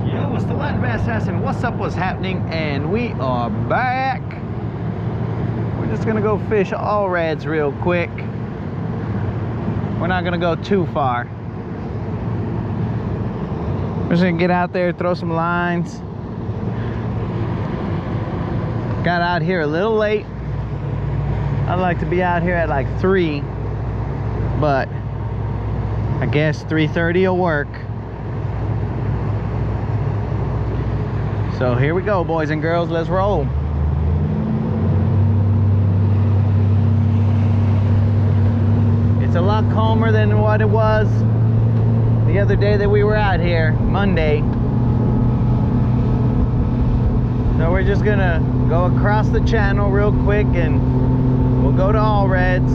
Yo, it's the Latin Bass Assassin. What's up, what's happening? And we are back. We're just gonna go fish all reds real quick. We're not gonna go too far. We're just gonna get out there, throw some lines. Got out here a little late. I'd like to be out here at like 3, but I guess 3:30 will work. So here we go, boys and girls, let's roll. It's a lot calmer than what it was the other day that we were out here, Monday. So we're just gonna go across the channel real quick and we'll go to all reds.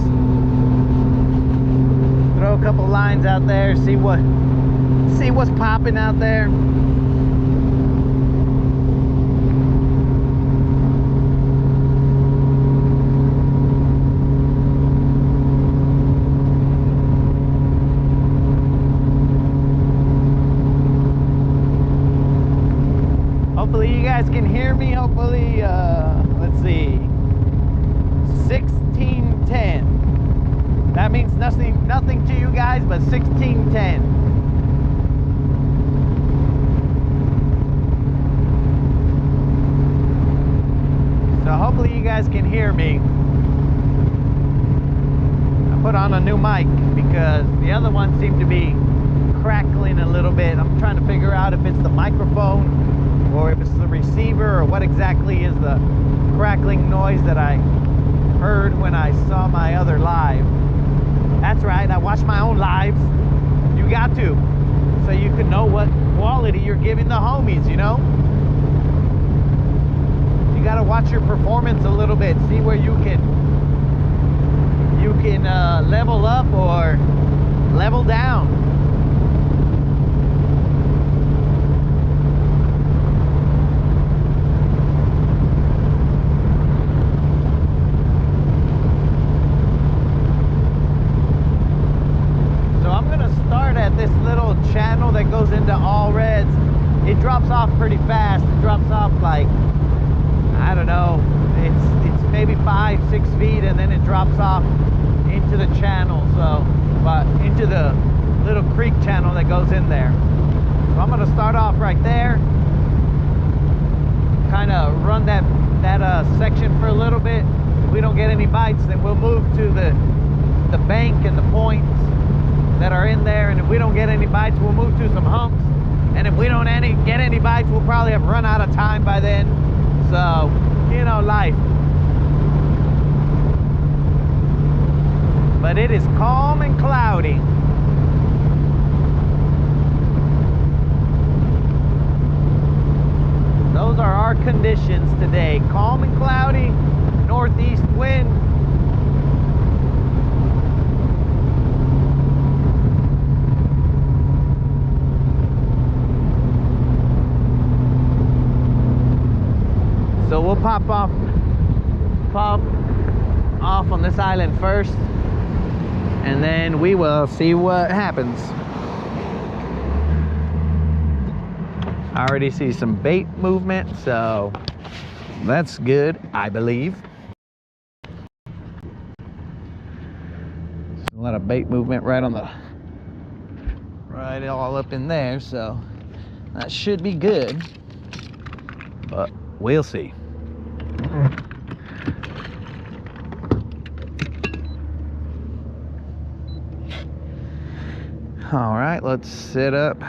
Throw a couple lines out there, see what's popping out there. Hopefully you guys can hear me. Hopefully, let's see, 1610. That means nothing to you guys, but 1610. So hopefully you guys can hear me. I put on a new mic because the other one seemed to be crackling a little bit. I'm trying to figure out if it's the microphone or if it's the receiver, or what exactly is the crackling noise that I heard when I saw my other live. That's right, I watch my own lives. You got to, so you can know what quality you're giving the homies, you know? You gotta watch your performance a little bit, see where you can level up or level down. This little channel that goes into all reds, it drops off pretty fast. It drops off like, I don't know, it's maybe 5-6 feet, and then it drops off into the channel, so but into the little creek channel that goes in there. So I'm going to start off right there, kind of run that section for a little bit. If we don't get any bites, then we'll move to the bank and the points that are in there, and if we don't get any bites, we'll move to some humps, and if we don't get any bites, we'll probably have run out of time by then. So, you know, life. But it is calm and cloudy. Those are our conditions today. Calm and cloudy, northeast wind. So we'll pop off on this island first, and then we will see what happens. I already see some bait movement, so that's good, I believe. A lot of bait movement right all up in there, so that should be good, but we'll see. All right, let's sit up.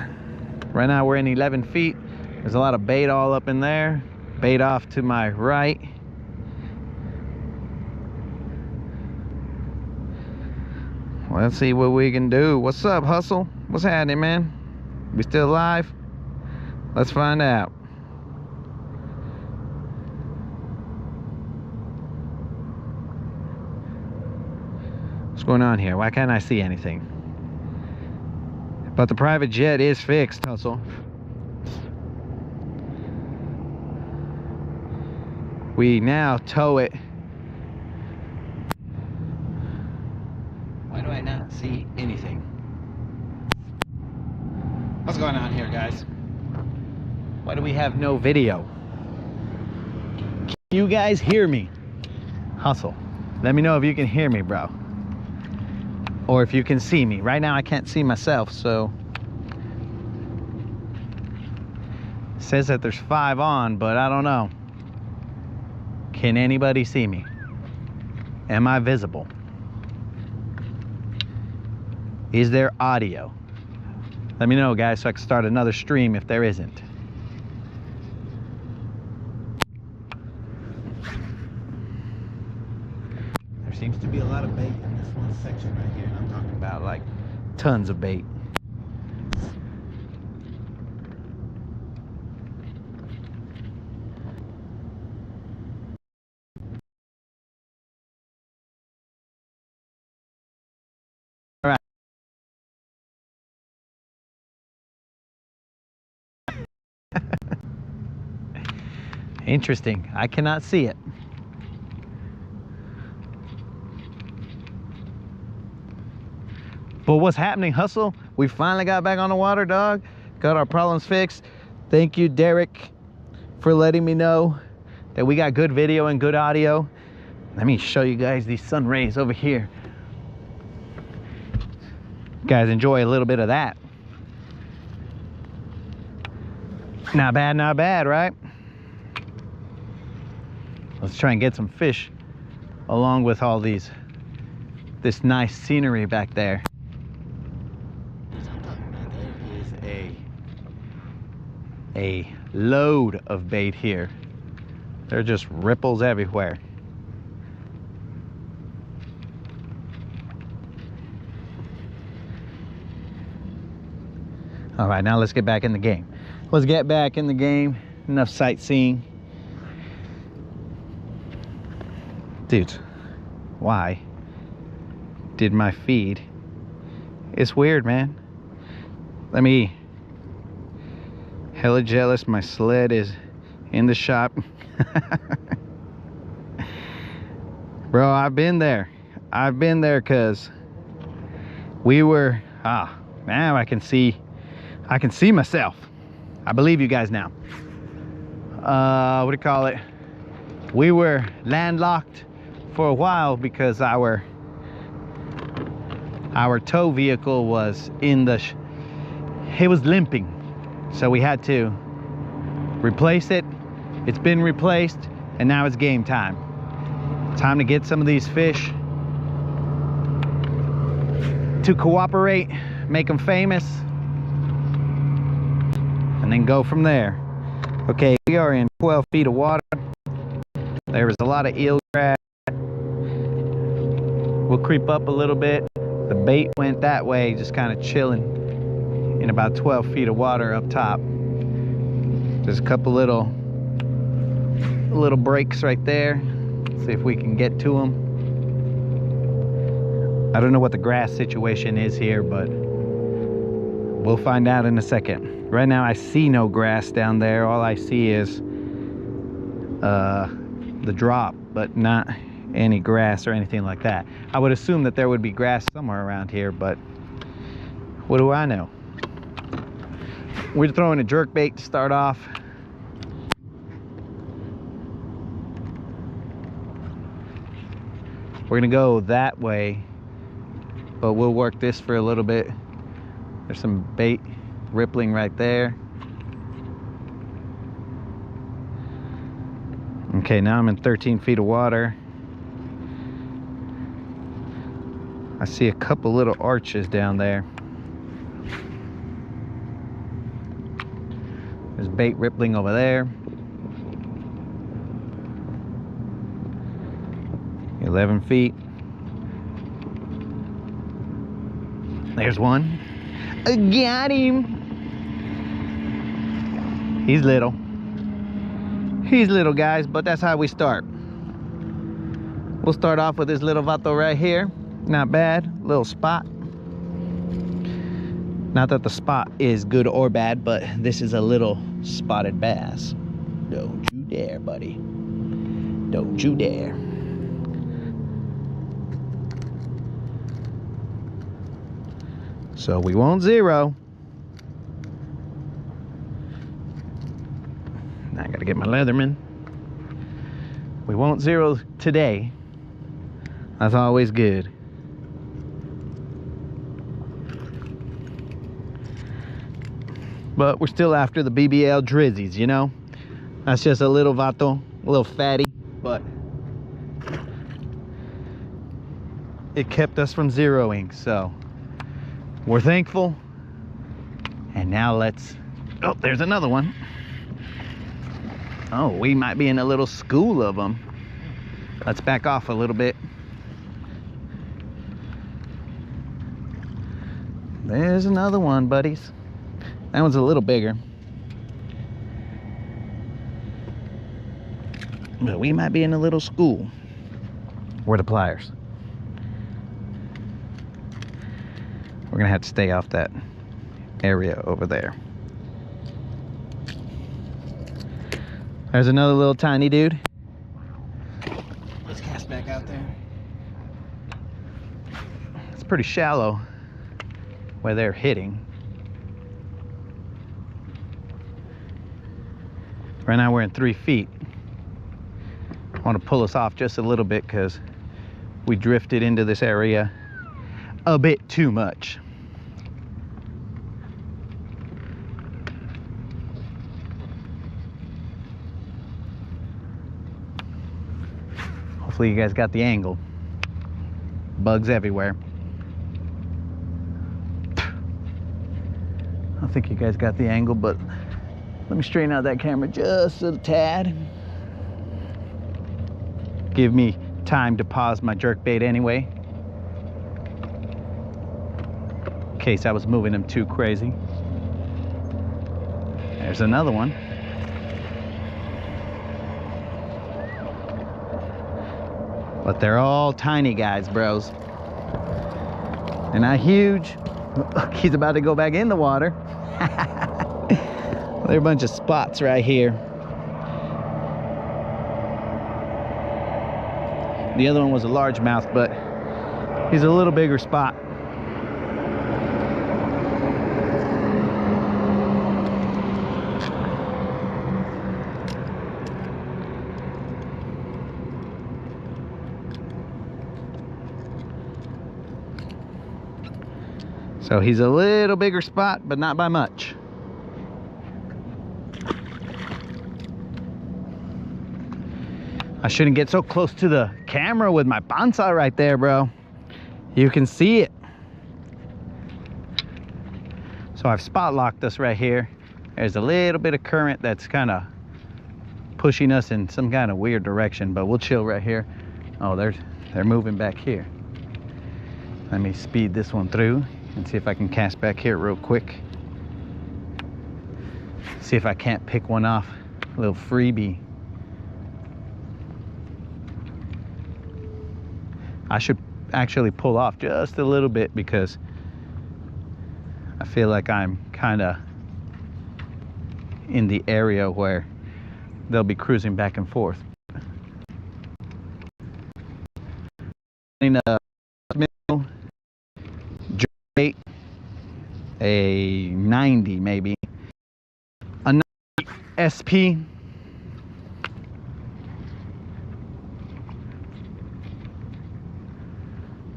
Right now we're in 11 feet. There's a lot of bait all up in there. Bait off to my right. Let's see what we can do. What's up, Hustle? What's happening, man? We still alive? Let's find out. What's going on here? Why can't I see anything? But the private jet is fixed, Hustle. We now tow it. Why do I not see anything? What's going on here, guys? Why do we have no video? Can you guys hear me? Hustle. Let me know if you can hear me, bro. Or if you can see me. Right now I can't see myself, so. It says that there's 5 on, but I don't know. Can anybody see me? Am I visible? Is there audio? Let me know, guys, so I can start another stream if there isn't. There seems to be a lot of bait in this one section right here. And I'm talking about like tons of bait. All right. Interesting. I cannot see it. But what's happening, Hustle? We finally got back on the water, dog. Got our problems fixed. Thank you, Derek, for letting me know that we got good video and good audio. Let me show you guys these sun rays over here. You guys enjoy a little bit of that. Not bad, right? Let's try and get some fish along with all this nice scenery back there. There is a load of bait here. There are just ripples everywhere. All right, now let's get back in the game. Let's get back in the game. Enough sightseeing. Dude, why did my feed? It's weird, man. Let me. Hella jealous. My sled is in the shop. Bro, I've been there. I've been there because we were. Now I can see myself. I believe you guys now. What do you call it? We were landlocked for a while because our tow vehicle was it was limping, so we had to replace it. It's been replaced, and now it's game time. Time to get some of these fish to cooperate, make them famous, and then go from there. Okay, we are in 12 feet of water. There was a lot of eel grass. We'll creep up a little bit. The bait went that way, just kind of chilling in about 12 feet of water up top. There's a couple little breaks right there. See if we can get to them. I don't know what the grass situation is here, but we'll find out in a second. Right now I see no grass down there. All I see is the drop, but not any grass or anything like that. I would assume that there would be grass somewhere around here, but what do I know? We're throwing a jerk bait to start off. We're gonna go that way, but we'll work this for a little bit. There's some bait rippling right there. Okay, now I'm in 13 feet of water. I see a couple little arches down there. There's bait rippling over there. 11 feet. There's one. I got him. He's little. He's little, guys, but that's how we start. We'll start off with this little vato right here. Not bad, little spot. Not that the spot is good or bad, but this is a little spotted bass. Don't you dare, buddy. Don't you dare. So we won't zero. I gotta get my Leatherman. We won't zero today. That's always good. But we're still after the BBL drizzies, you know? That's just a little vato, a little fatty, but it kept us from zeroing, so we're thankful. And now let's, oh, there's another one. Oh, we might be in a little school of them. Let's back off a little bit. There's another one, buddies. That one's a little bigger. But we might be in a little school. Where are the pliers? We're gonna have to stay off that area over there. There's another little tiny dude. Let's cast back out there. It's pretty shallow where they're hitting. Right now we're in 3 feet. I want to pull us off just a little bit because we drifted into this area a bit too much. Hopefully you guys got the angle. Bugs everywhere. I don't think you guys got the angle, but let me straighten out that camera just a tad. Give me time to pause my jerkbait anyway, in case I was moving them too crazy. There's another one. But they're all tiny guys, bros. They're not huge. He's about to go back in the water. There are a bunch of spots right here. The other one was a largemouth, but he's a little bigger spot. So he's a little bigger spot, but not by much. I shouldn't get so close to the camera with my bonsai right there, bro. You can see it. So I've spot locked us right here. There's a little bit of current that's kind of pushing us in some kind of weird direction, but we'll chill right here. Oh, they're moving back here. Let me speed this one through and see if I can cast back here real quick. See if I can't pick one off. A little freebie. I should actually pull off just a little bit because I feel like I'm kind of in the area where they'll be cruising back and forth. In a jerk, a 90 maybe, a 90 SP.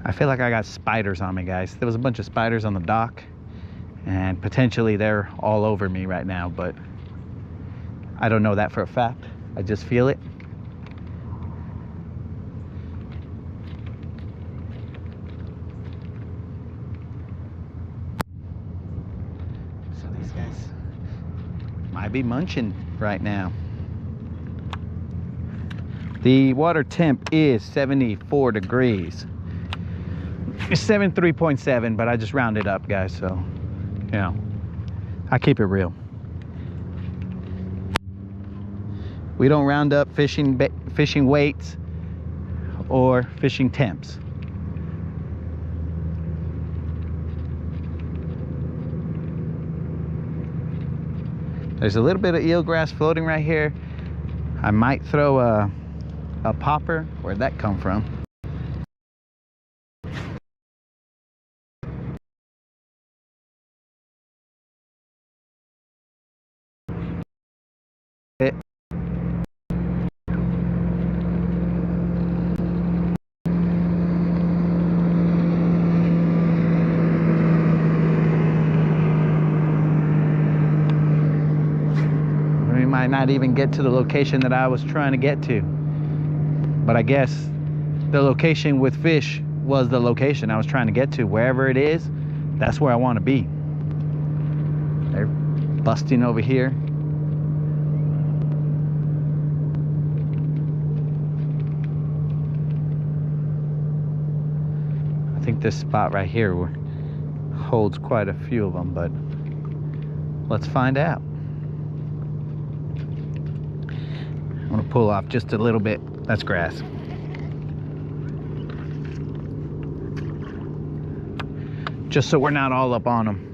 I feel like I got spiders on me, guys. There was a bunch of spiders on the dock, and potentially they're all over me right now, but I don't know that for a fact. I just feel it. So these guys might be munching right now. The water temp is 74 degrees. It's 73.7, but I just rounded up, guys, so, you know, I keep it real. We don't round up fishing weights or fishing temps. There's a little bit of eelgrass floating right here. I might throw a popper. Where'd that come from? might not even get to the location that I was trying to get to. But I guess the location with fish was the location I was trying to get to. Wherever it is, that's where I want to be. They're busting over here. I think this spot right here holds quite a few of them, but let's find out. I'm gonna pull off just a little bit. That's grass. Just so we're not all up on them.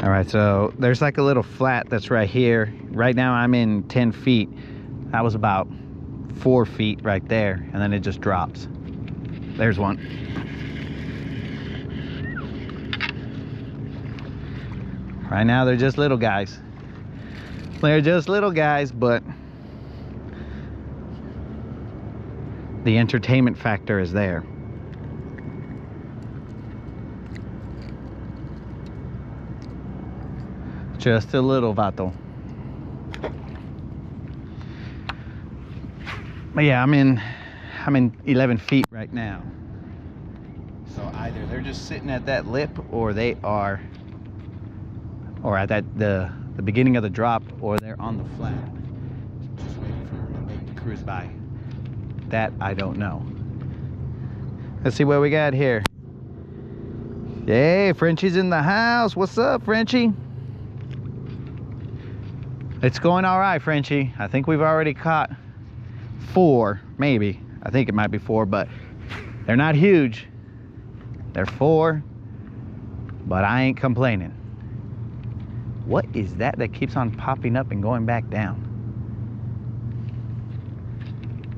All right, so there's like a little flat that's right here. Right now I'm in 10 feet. That was about 4 feet right there, and then it just drops. There's one. Right now they're just little guys. They're just little guys, but the entertainment factor is there. Just a little, vato. But yeah, I'm in 11 feet right now. So either they're just sitting at that lip, or they are, or at that the beginning of the drop, or they're on the flat, just waiting for a bait to cruise by. That I don't know. Let's see what we got here. Hey, Frenchie's in the house. What's up, Frenchie? It's going all right, Frenchie. I think we've already caught 4, maybe. I think it might be 4, but they're not huge. They're 4, but I ain't complaining. What is that keeps on popping up and going back down?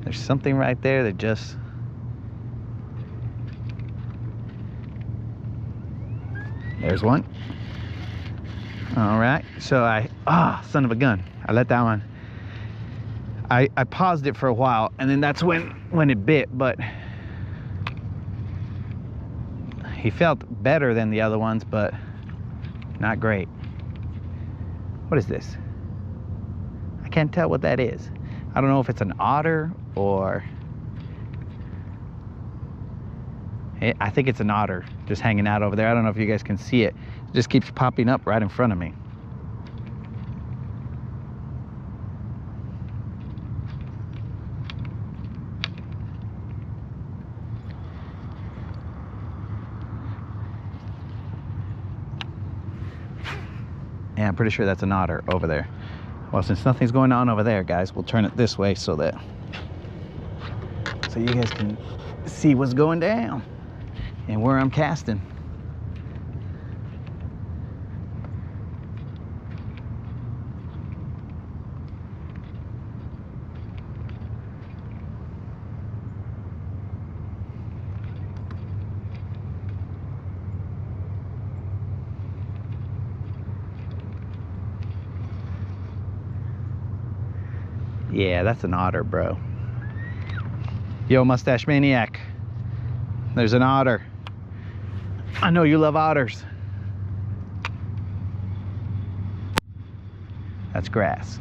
There's something right there that just... There's one. All right, so son of a gun. I let that one. I paused it for a while, and then that's when it bit, but he felt better than the other ones, but not great. What is this? I can't tell what that is. I don't know if it's an otter or... I think it's an otter just hanging out over there. I don't know if you guys can see it. It just keeps popping up right in front of me. Yeah, I'm pretty sure that's an otter over there. Well, since nothing's going on over there, guys, we'll turn it this way so you guys can see what's going down and where I'm casting. Yeah, that's an otter, bro. Yo, Mustache Maniac, there's an otter. I know you love otters. That's grass.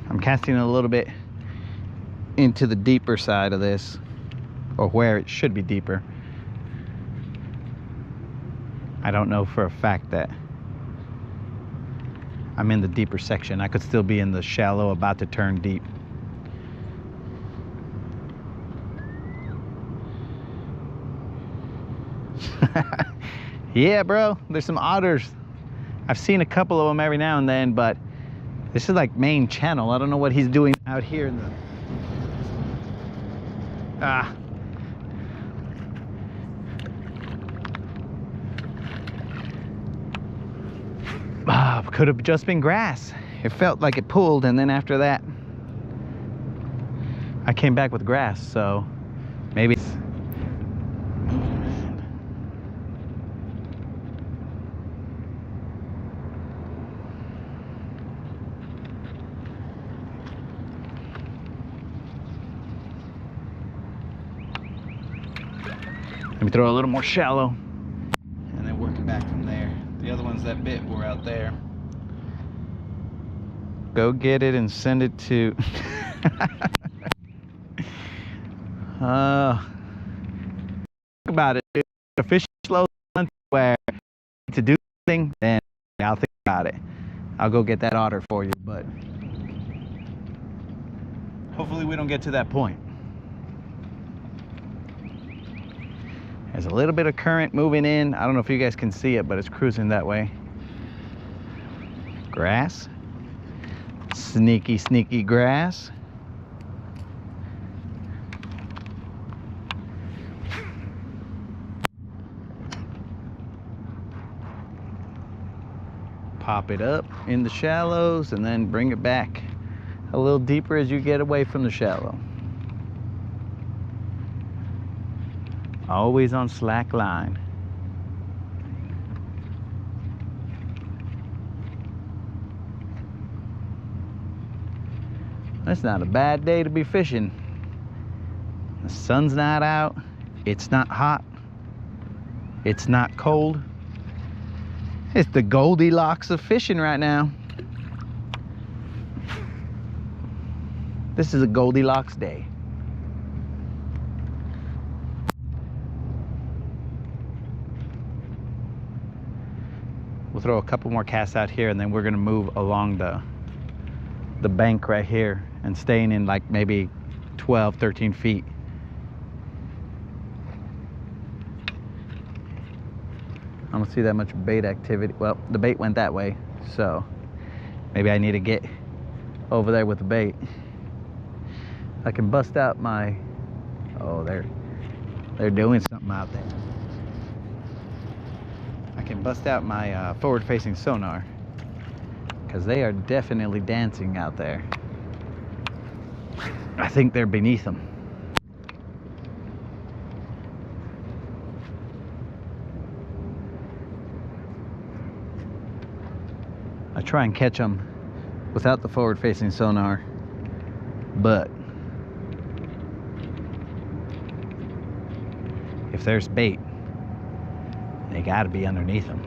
I'm casting a little bit into the deeper side of this, or where it should be deeper. I don't know for a fact that I'm in the deeper section. I could still be in the shallow, about to turn deep. Yeah, bro, there's some otters. I've seen a couple of them every now and then, but this is like main channel. I don't know what he's doing out here in the... Could have just been grass. It felt like it pulled, and then after that, I came back with grass, so maybe Let me throw a little more shallow, and then work it back from there. The other ones that bit were out there. Go get it and send it to... Think about it. If a fish slow where to do something, then I'll think about it. I'll go get that otter for you, but hopefully we don't get to that point. There's a little bit of current moving in. I don't know if you guys can see it, but it's cruising that way. Grass. Sneaky, sneaky grass. Pop it up in the shallows and then bring it back a little deeper as you get away from the shallow. Always on slack line. It's not a bad day to be fishing. The sun's not out. It's not hot. It's not cold. It's the Goldilocks of fishing right now. This is a Goldilocks day. We'll throw a couple more casts out here, and then we're gonna move along the bank right here and staying in like maybe 12, 13 feet. I don't see that much bait activity. Well, the bait went that way, so maybe I need to get over there with the bait. I can bust out my... Oh, they're doing something out there. I can bust out my forward-facing sonar, because they are definitely dancing out there. I think they're beneath them. I try and catch them without the forward-facing sonar, but if there's bait, they got to be underneath them,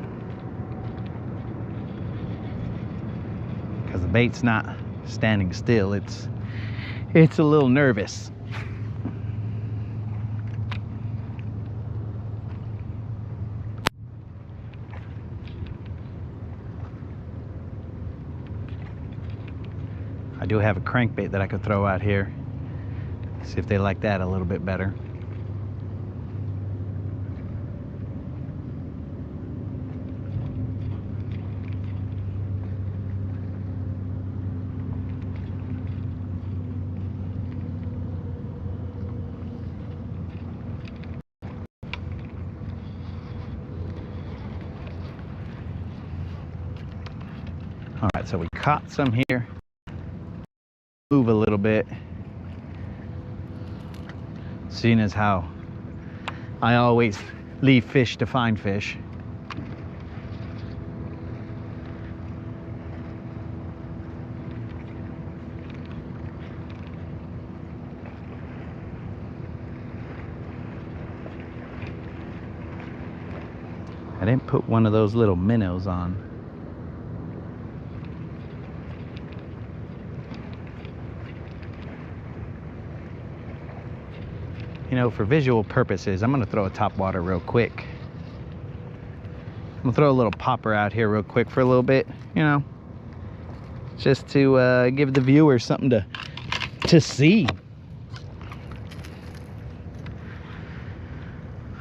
because the bait's not standing still. It's a little nervous. I do have a crankbait that I could throw out here. See if they like that a little bit better. All right, so we caught some here. Move a little bit, seeing as how I always leave fish to find fish. I didn't put one of those little minnows on. You know, for visual purposes, I'm gonna throw a top water real quick. I'm gonna throw a little popper out here real quick for a little bit, you know, just to give the viewers something to see.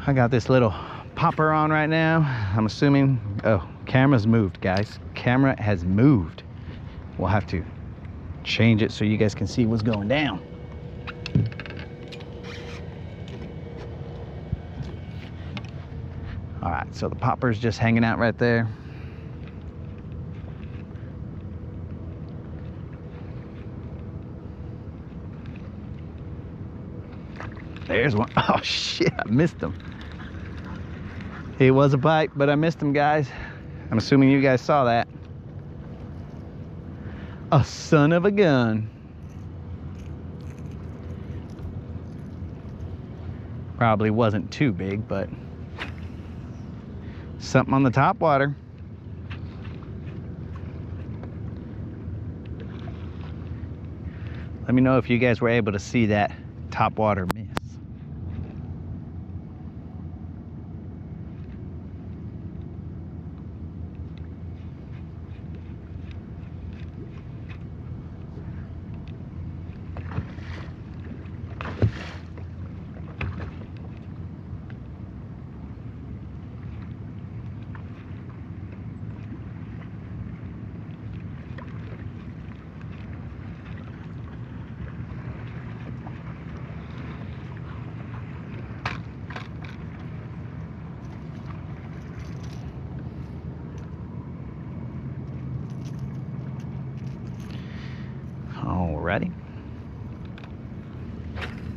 I got this little popper on right now. I'm assuming, oh, camera's moved, guys. Camera has moved. We'll have to change it so you guys can see what's going down. All right, so the popper's just hanging out right there. There's one. Oh shit, I missed him. It was a bite, but I missed him, guys. I'm assuming you guys saw that. A son of a gun. Probably wasn't too big, but something on the top water. Let me know if you guys were able to see that top water miss. Alrighty.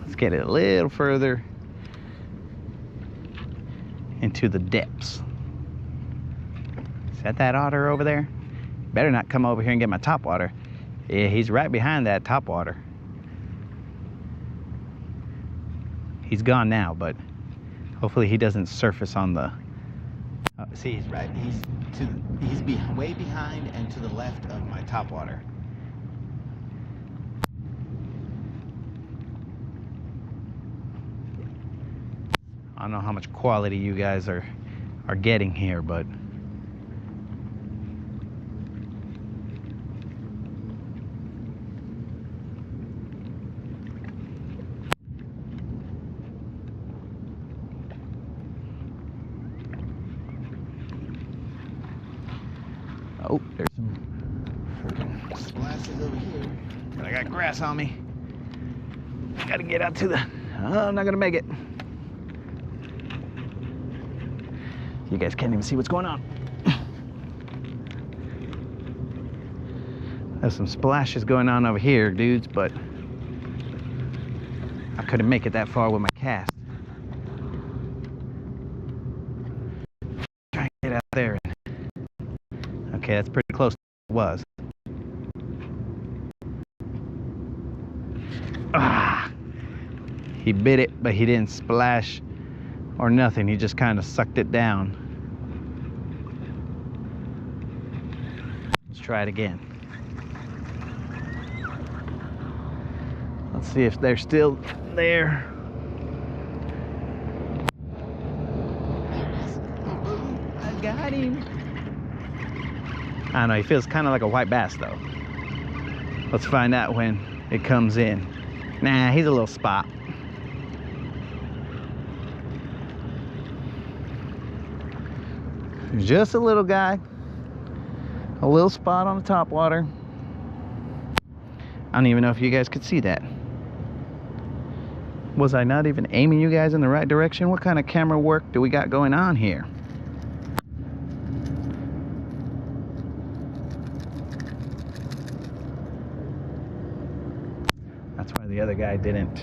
Let's get it a little further into the depths. Is that otter over there? Better not come over here and get my top water. Yeah, he's right behind that top water. He's gone now, but hopefully he doesn't surface on the... see, he's right. He's way behind and to the left of my top water. I don't know how much quality you guys are getting here, but oh, there's some freaking splashes over here. But I got grass on me. I gotta get out to the... oh, I'm not gonna make it. You guys can't even see what's going on. There's some splashes going on over here, dudes, but I couldn't make it that far with my cast. Try and get out there. Okay, that's pretty close to what it was. Ah! He bit it, but he didn't splash or nothing. He just kind of sucked it down. Let's try it again. Let's see if they're still there. I got him. I don't know, he feels kind of like a white bass though. Let's find out when it comes in. Nah, he's a little spot. Just a little guy. A little spot on the top water. I don't even know if you guys could see that. Was I not even aiming you guys in the right direction? What kind of camera work do we got going on here? That's why the other guy didn't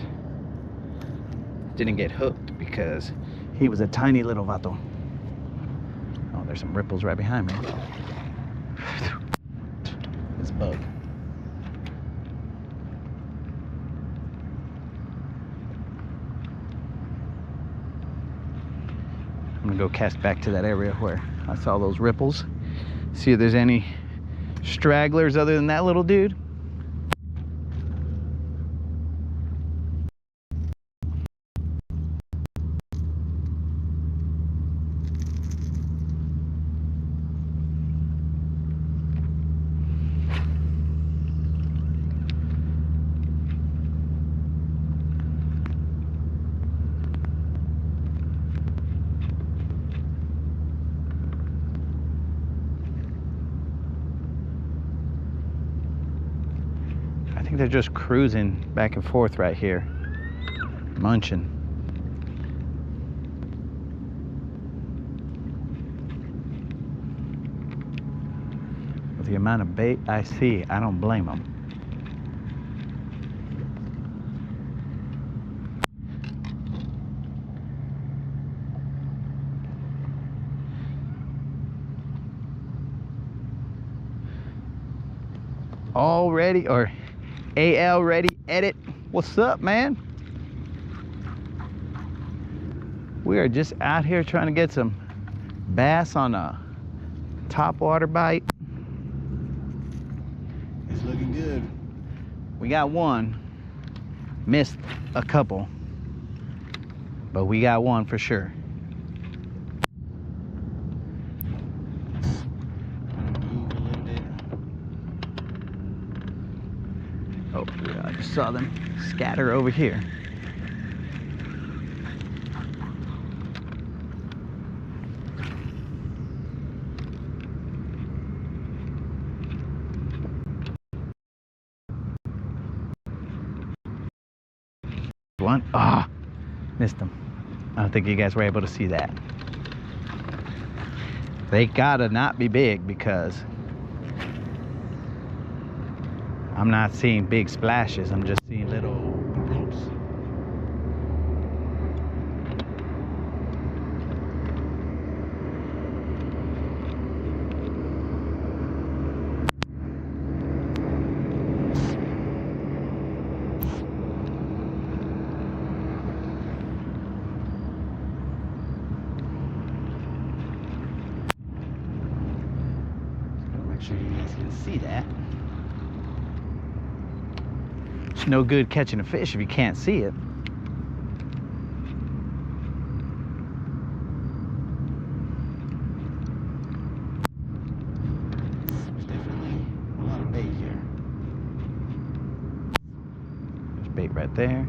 get hooked, because he was a tiny little vato. Oh, there's some ripples right behind me. This bug. I'm gonna go cast back to that area where I saw those ripples. See if there's any stragglers other than that little dude. I think they're just cruising back and forth right here, munching. With the amount of bait I see, I don't blame them. All ready, or AL ready edit. What's up, man? We are just out here trying to get some bass on a topwater bite. It's looking good. We got one. Missed a couple, but we got one for sure. Move a little bit. Oh, yeah, I just saw them scatter over here. One. Ah, missed them. I don't think you guys were able to see that. They gotta not be big because I'm not seeing big splashes. I'm just seeing little bloops. Make sure you guys can see that. It's no good catching a fish if you can't see it. There's definitely a lot of bait here. There's bait right there.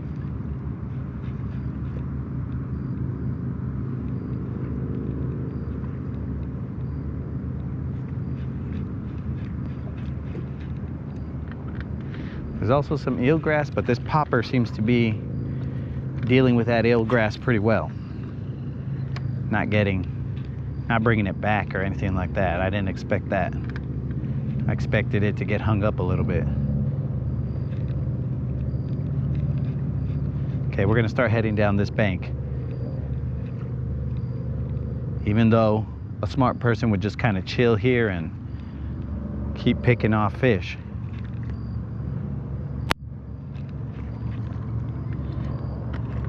There's also some eelgrass, but this popper seems to be dealing with that eelgrass pretty well. Not bringing it back or anything like that. I didn't expect that. I expected it to get hung up a little bit. Okay, we're gonna start heading down this bank. Even though a smart person would just kind of chill here and keep picking off fish.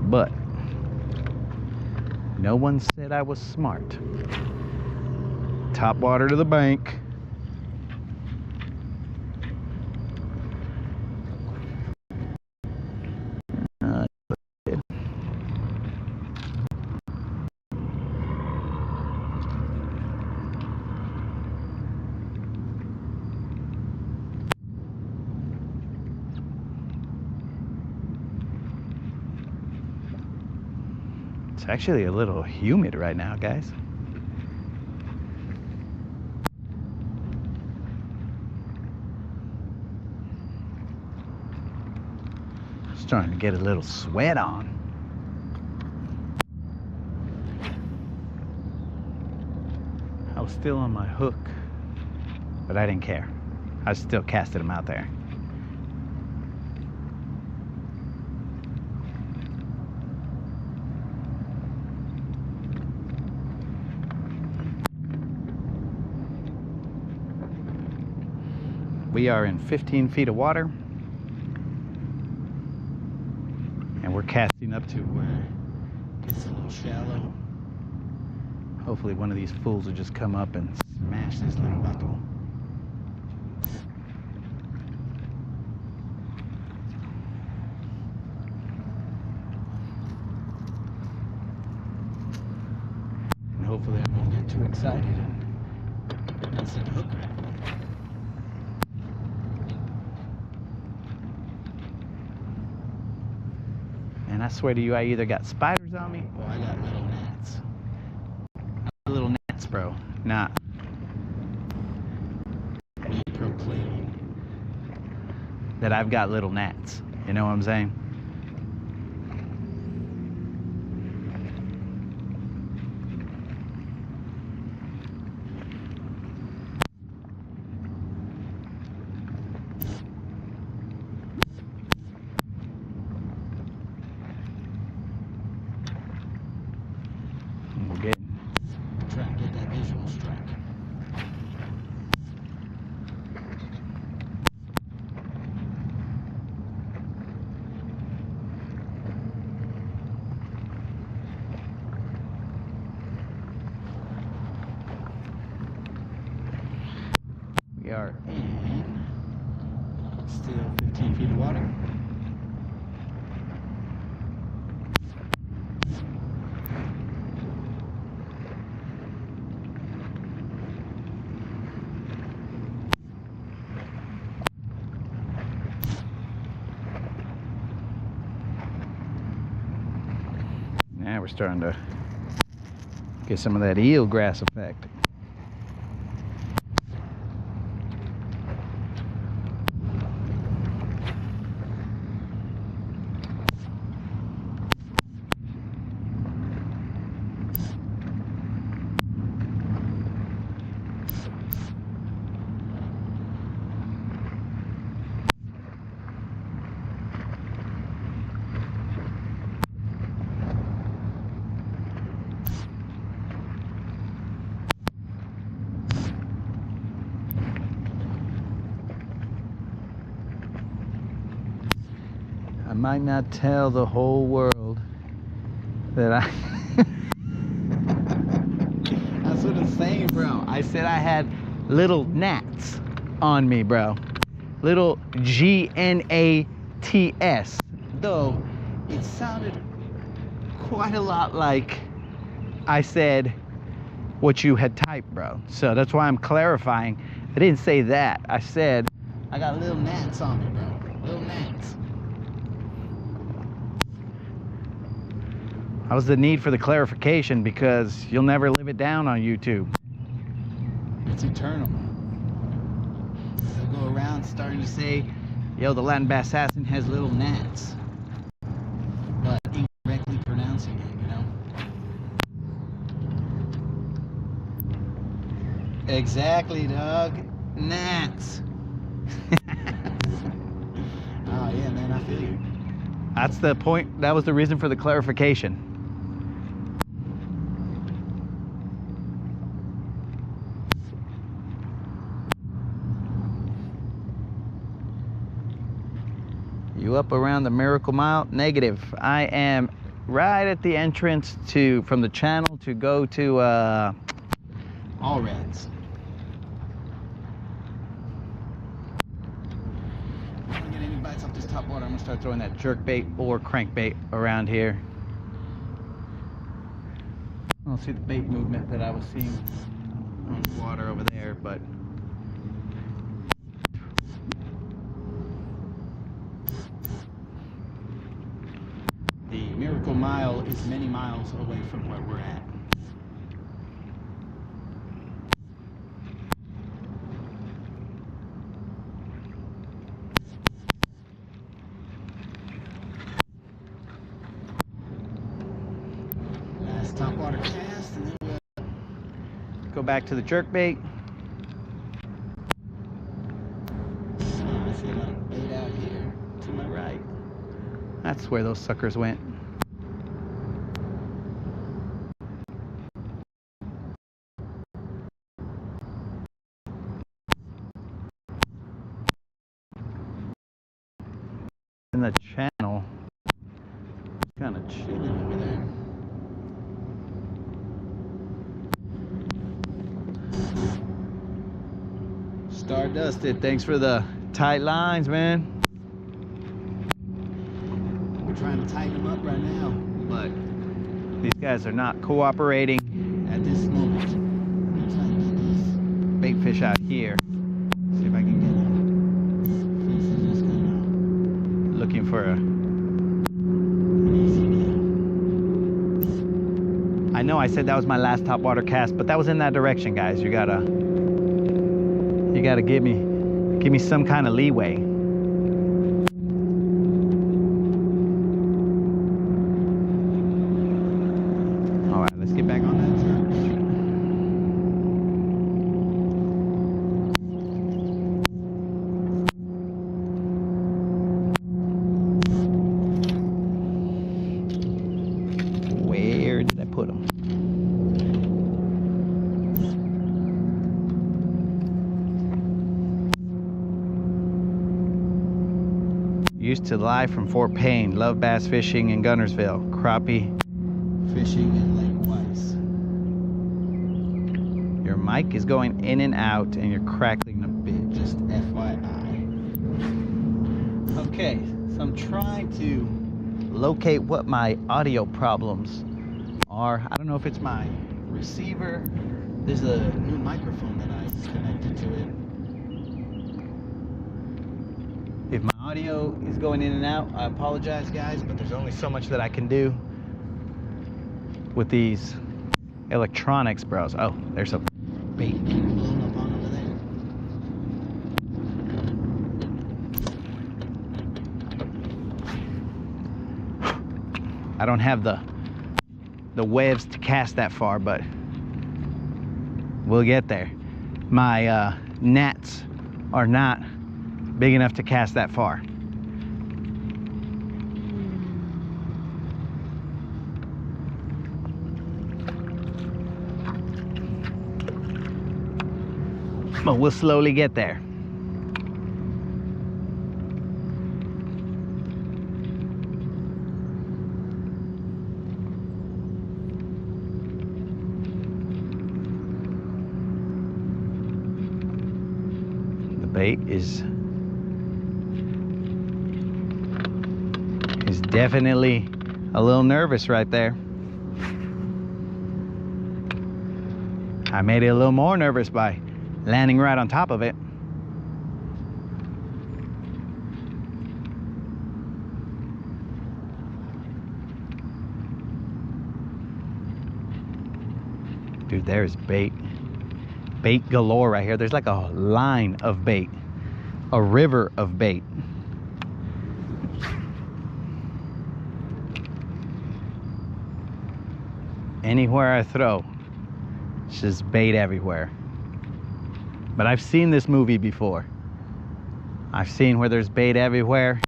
But no one said I was smart. Top water to the bank. It's actually a little humid right now, guys. Starting to get a little sweat on. I was still on my hook, but I didn't care. I still casted him out there. We are in 15 feet of water, and we're casting up to where It's a little shallow. hopefully one of these fools will just come up and smash this little buckle. And hopefully I won't get too excited and miss a hook. And I swear to you, I either got spiders on me or I got little gnats. Little gnats, bro. Not Me proclaiming. that I've got little gnats. You know what I'm saying? We're getting. Trying to get that visual strike. are. And still 15 feet of water. Now we're starting to get some of that eelgrass effect. I might not tell the whole world that That's what I'm saying, bro. I said I had little gnats on me, bro. Little GNATS. Though it sounded quite a lot like I said what you had typed, bro. So that's why I'm clarifying. I didn't say that. I said I got little gnats on me, bro. Little gnats. That was the need for the clarification because you'll never live it down on YouTube. It's eternal. They'll go around starting to say, yo, the Latin bass assassin has little gnats. But incorrectly pronouncing it, you know? Exactly, Doug. Gnats. Oh yeah, man, I feel you. That's the point. That was the reason for the clarification. You up around the Miracle Mile? Negative. I am right at the entrance from the channel to go to All Reds. If I don't get any bites off this top water, I'm gonna start throwing that jerk bait or crankbait around here. I don't see the bait movement that I was seeing on the water over there, but The Miracle Mile is many miles away from where we're at. Last top water cast, and then we'll go back to the jerk bait. I see a little bait out here to my right. That's where those suckers went. In the channel, kind of chilling over there. Stardusted, thanks for the tight lines, man. We're trying to tighten them up right now, But these guys are not cooperating. at this moment. I'm trying to get these Bait fish out here. see if I can get them. This is just kind Looking for a. of an easy deal. I know I said that was my last top water cast, but that was in that direction, guys. You gotta give me some kind of leeway. All right, let's get back on that jerk. Where did I put them? Used to live from Fort Payne. Love bass fishing in Guntersville. Crappie Fishing at Lake Weiss. Your mic is going in and out and you're crackling a bitch. Just FYI. Okay, so I'm trying to locate what my audio problems are. I don't know if it's my receiver. There's a new microphone that I connected to it. If my audio is going in and out, I apologize, guys, but there's only so much that I can do with these electronics, bros. Oh, there's a Bait being blown up on over there. I don't have the webs to cast that far, but we'll get there. My nets are not big enough to cast that far. But we'll slowly get there. The bait is definitely a little nervous right there. I made it a little more nervous by landing right on top of it. Dude, there's bait. Bait galore right here. There's like a line of bait. A river of bait. Anywhere I throw, it's just bait everywhere. But I've seen this movie before. I've seen where there's bait everywhere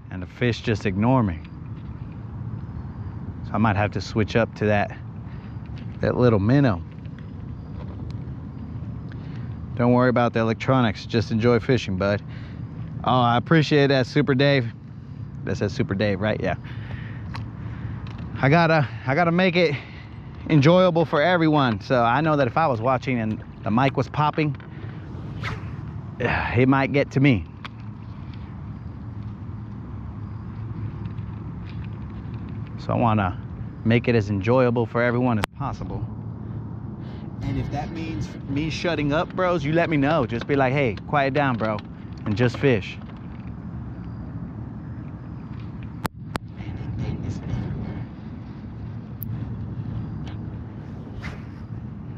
and the fish just ignore me. So I might have to switch up to that little minnow. Don't worry about the electronics, just enjoy fishing, bud. Oh, I appreciate that, Super Dave. That says Super Dave, right? Yeah. I gotta make it enjoyable for everyone. So I know that if I was watching and the mic was popping, it might get to me. So I want to make it as enjoyable for everyone as possible. And if that means me shutting up, bros, you let me know. Just be like, hey, quiet down, bro, and just fish.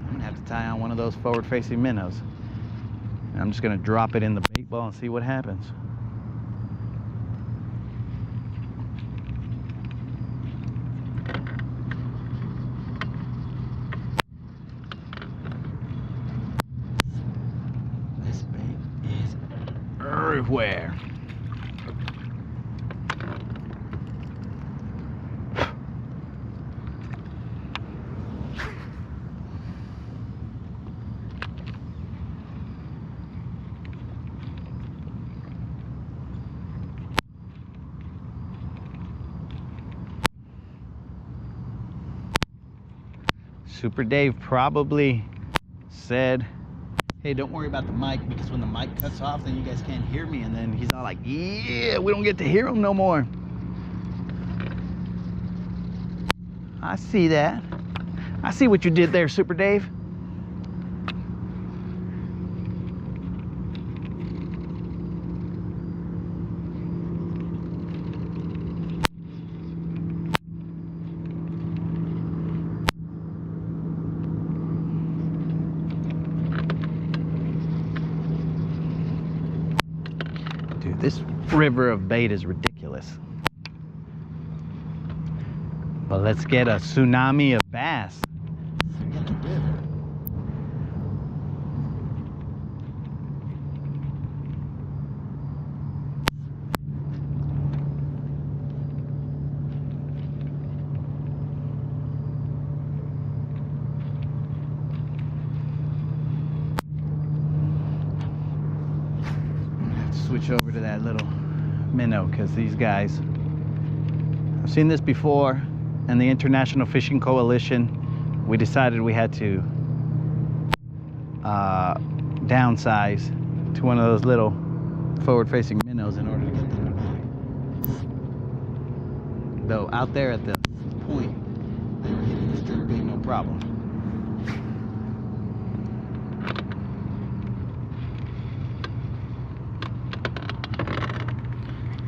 I'm gonna have to tie on one of those forward-facing minnows. And I'm just gonna drop it in the bait ball and see what happens. This bait is everywhere. Super Dave probably said, hey, don't worry about the mic, because when the mic cuts off, then you guys can't hear me. And then he's all like, yeah, we don't get to hear him no more. I see that. I see what you did there, Super Dave. Dude, this river of bait is ridiculous. But let's get a tsunami of bass. Forget the river. Switch over to that little minnow, because these guys, I've seen this before, and the International Fishing Coalition, we decided we had to downsize to one of those little forward-facing minnows in order to get them to bite. Though out there at the point, they were hitting this jerkbait no problem.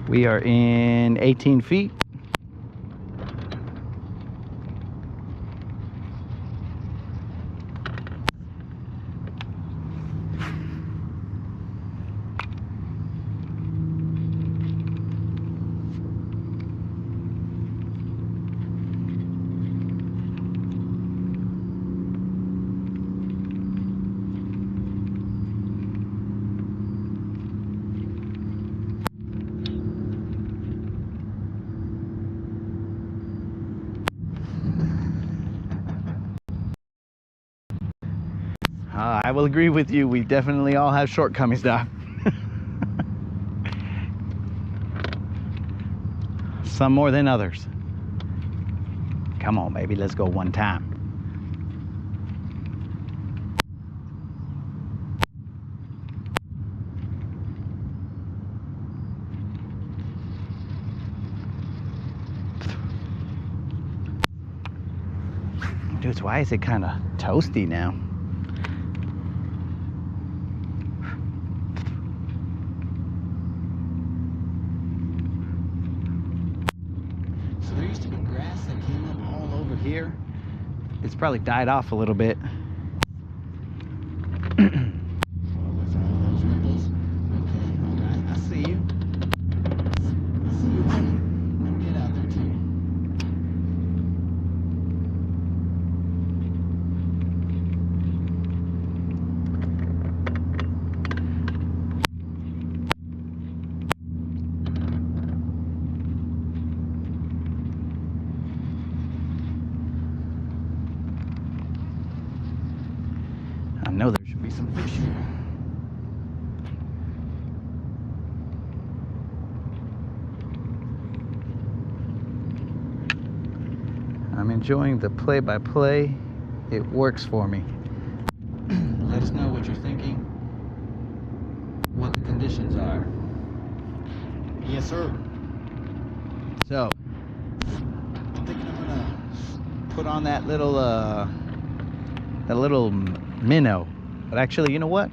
We are in 18 feet. I will agree with you. We definitely all have shortcomings, Doc. Some more than others. Come on, baby. Let's go one time. Dude, why is it kind of toasty now? Here, it's probably died off a little bit. With all those ripples. Okay, all right, I see you. I see you, buddy. Let me get out there too. I know there should be some fish here. I'm enjoying the play-by-play. It works for me. Let us know what you're thinking, what the conditions are. Yes, sir. So, I'm thinking I'm gonna put on that little minnow. But actually, you know what?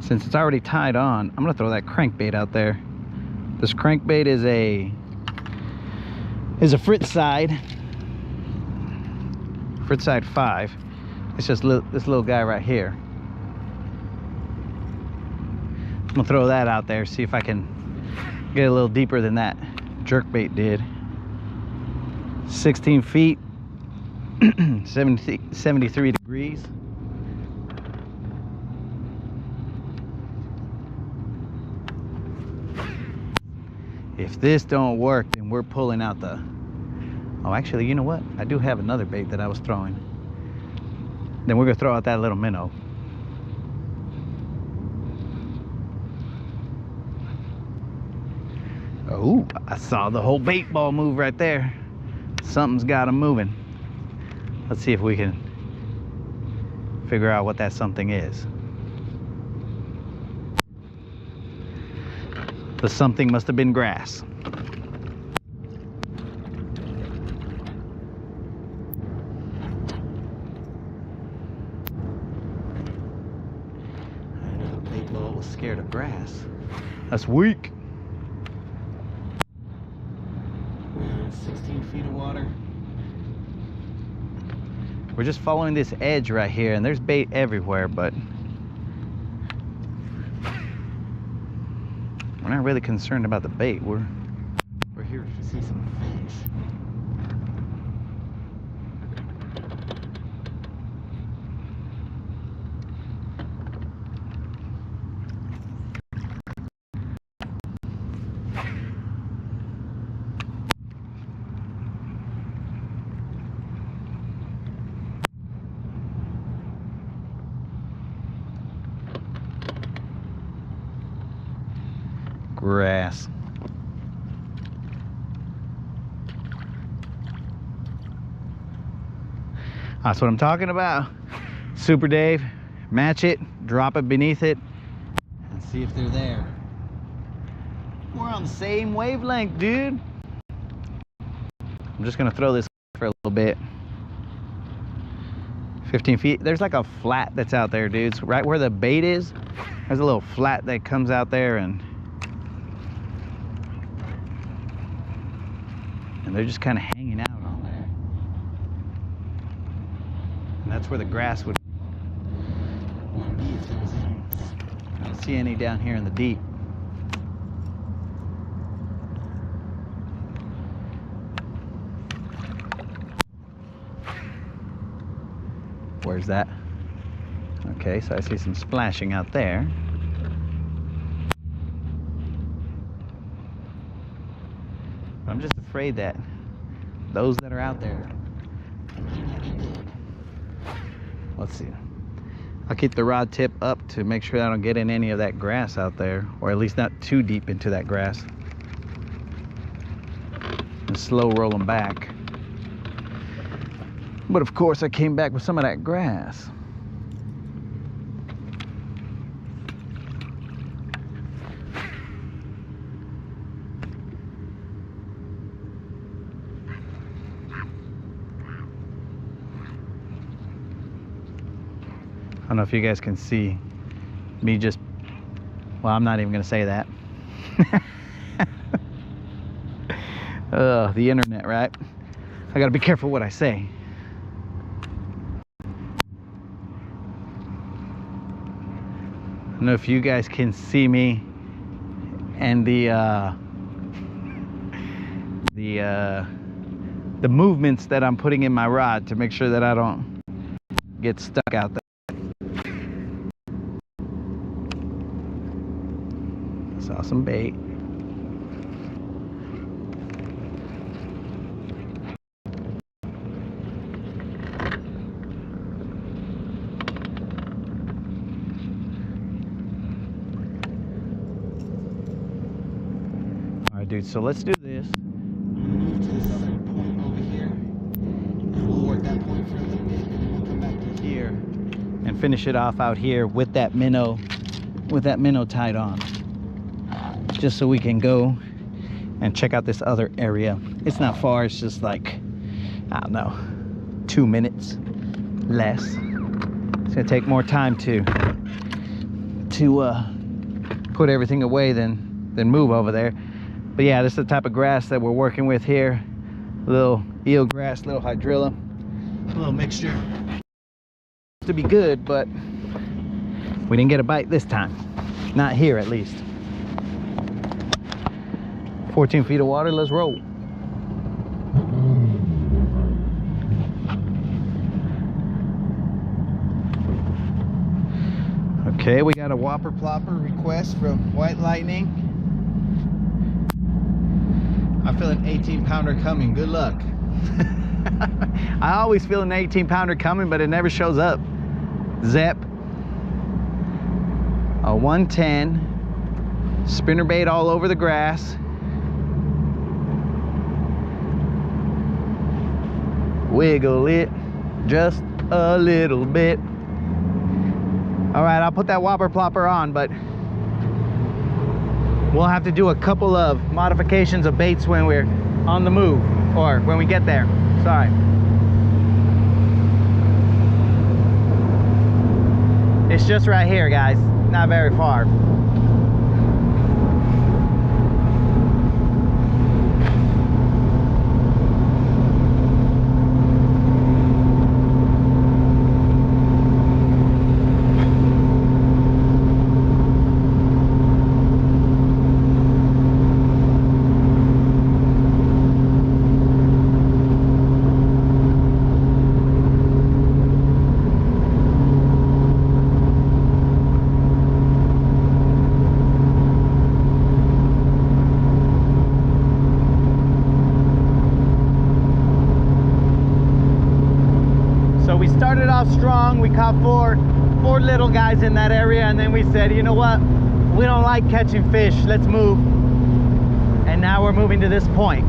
Since it's already tied on, I'm gonna throw that crankbait out there. This crankbait is a Fritz side 5. It's just this little guy right here. I'm gonna throw that out there, see if I can get a little deeper than that jerkbait did. 16 feet, 73 degrees. If this don't work, then we're pulling out the... Oh, actually, you know what? I do have another bait that I was throwing. Then we're gonna throw out that little minnow. Oh, I saw the whole bait ball move right there. Something's got him moving. Let's see if we can figure out what that something is. The something must have been grass. I know the bait ball was scared of grass. That's weak. We're in 16 feet of water. We're just following this edge right here, and there's bait everywhere, but we're not really concerned about the bait. We're here to see some fish. Grass. That's what I'm talking about. Super Dave, match it, drop it beneath it, and See if they're there. We're on the same wavelength, dude. I'm just gonna throw this for a little bit. 15 feet. There's like a flat that's out there, dudes. Right where the bait is, there's a little flat that comes out there, and they're just kind of hanging out on there. And that's where the grass would be if there was any. I don't see any down here in the deep. Where's that? Okay, so I see some splashing out there. I'm just afraid that those that are out there. Let's see. I'll keep the rod tip up to make sure I don't get in any of that grass out there, or at least not too deep into that grass. And slow roll them back. But of course I came back with some of that grass. I don't know if you guys can see me just, well, I'm not even gonna say that. The internet, right? I gotta be careful what I say. I don't know if you guys can see me and the movements that I'm putting in my rod to make sure that I don't get stuck out there. Saw some bait. Alright, dude, so let's do this. Move to this other point over here, and we'll work that point for a little bit, and then we'll come back to Here and finish it off out here with that minnow tied on, just so we can go and check out this other area. It's not far, it's just like, I don't know, 2 minutes less. It's gonna take more time to put everything away than move over there. But yeah, this is the type of grass that we're working with here. A little eel grass, little hydrilla, a little mixture. To be good, but we didn't get a bite this time. Not here, at least. 14 feet of water, let's roll. Okay, we got a whopper plopper request from White Lightning. I feel an 18-pounder coming, good luck. I always feel an 18-pounder coming, but it never shows up. Zep. A 110. Spinnerbait all over the grass. Wiggle it just a little bit. All right, I'll put that whopper plopper on, but we'll have to do a couple of modifications of baits when we're on the move, or when we get there. Sorry. It's just right here, guys. Not very far. We started off strong. We caught four little guys in that area, and then we said, you know what, we don't like catching fish, let's move. And now we're moving to this point.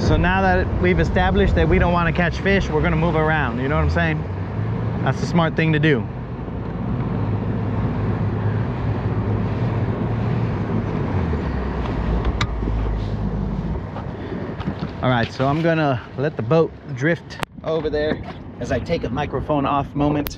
So now that we've established that we don't want to catch fish, we're going to move around, you know what I'm saying? That's the smart thing to do. All right, so I'm gonna let the boat drift over there as I take a microphone off moment.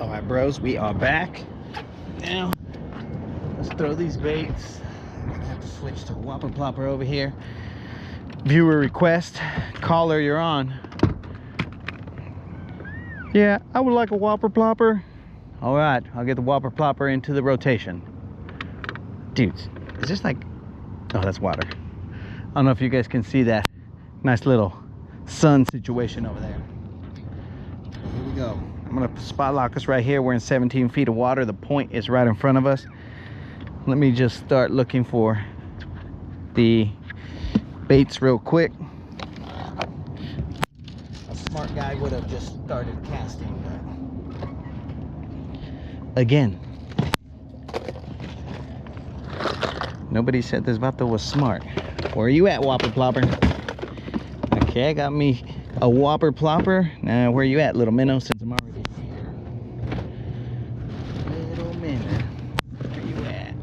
All right, bros, we are back. Now, let's throw these baits. I have to switch to Whopper Plopper over here. Viewer request. Caller, you're on. Yeah, I would like a Whopper Plopper. All right, I'll get the Whopper Plopper into the rotation. Dudes, is this like... Oh, that's water. I don't know if you guys can see that nice little sun situation over there. Here we go. I'm gonna spot lock us right here. We're in 17 feet of water. The point is right in front of us. Let me just start looking for the baits real quick. A smart guy would have just started casting, but again, nobody said this vato was smart. Where are you at, Whopper Plopper? Okay, I got me a Whopper Plopper. Now, where are you at, little minnow? Since I'm already here. Little minnow, where you at?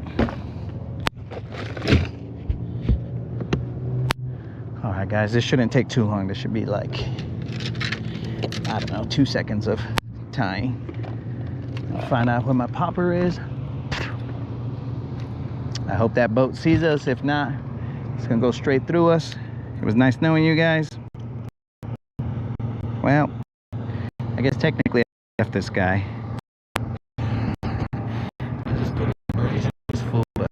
All right, guys, this shouldn't take too long. This should be like, I don't know, 2 seconds of tying. I'll find out where my popper is. I hope that boat sees us. If not, it's gonna go straight through us. It was nice knowing you guys. Well, I guess technically I left this guy. I just put it full, but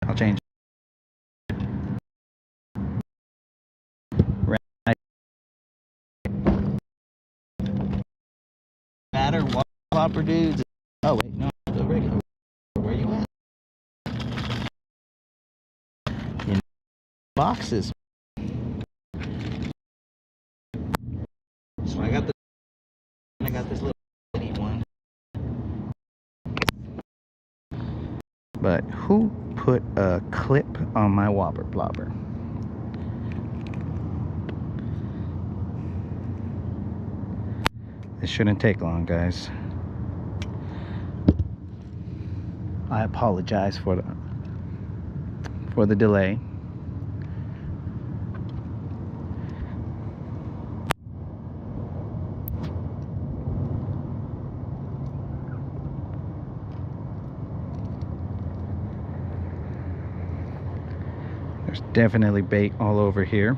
I'll change it. Right. Matter, Whopper dudes. Oh wait, no, the regular. Where you at? In boxes. So I got this little bitty one. But who put a clip on my Whopper Plopper? It shouldn't take long, guys. I apologize for the delay. There's definitely bait all over here.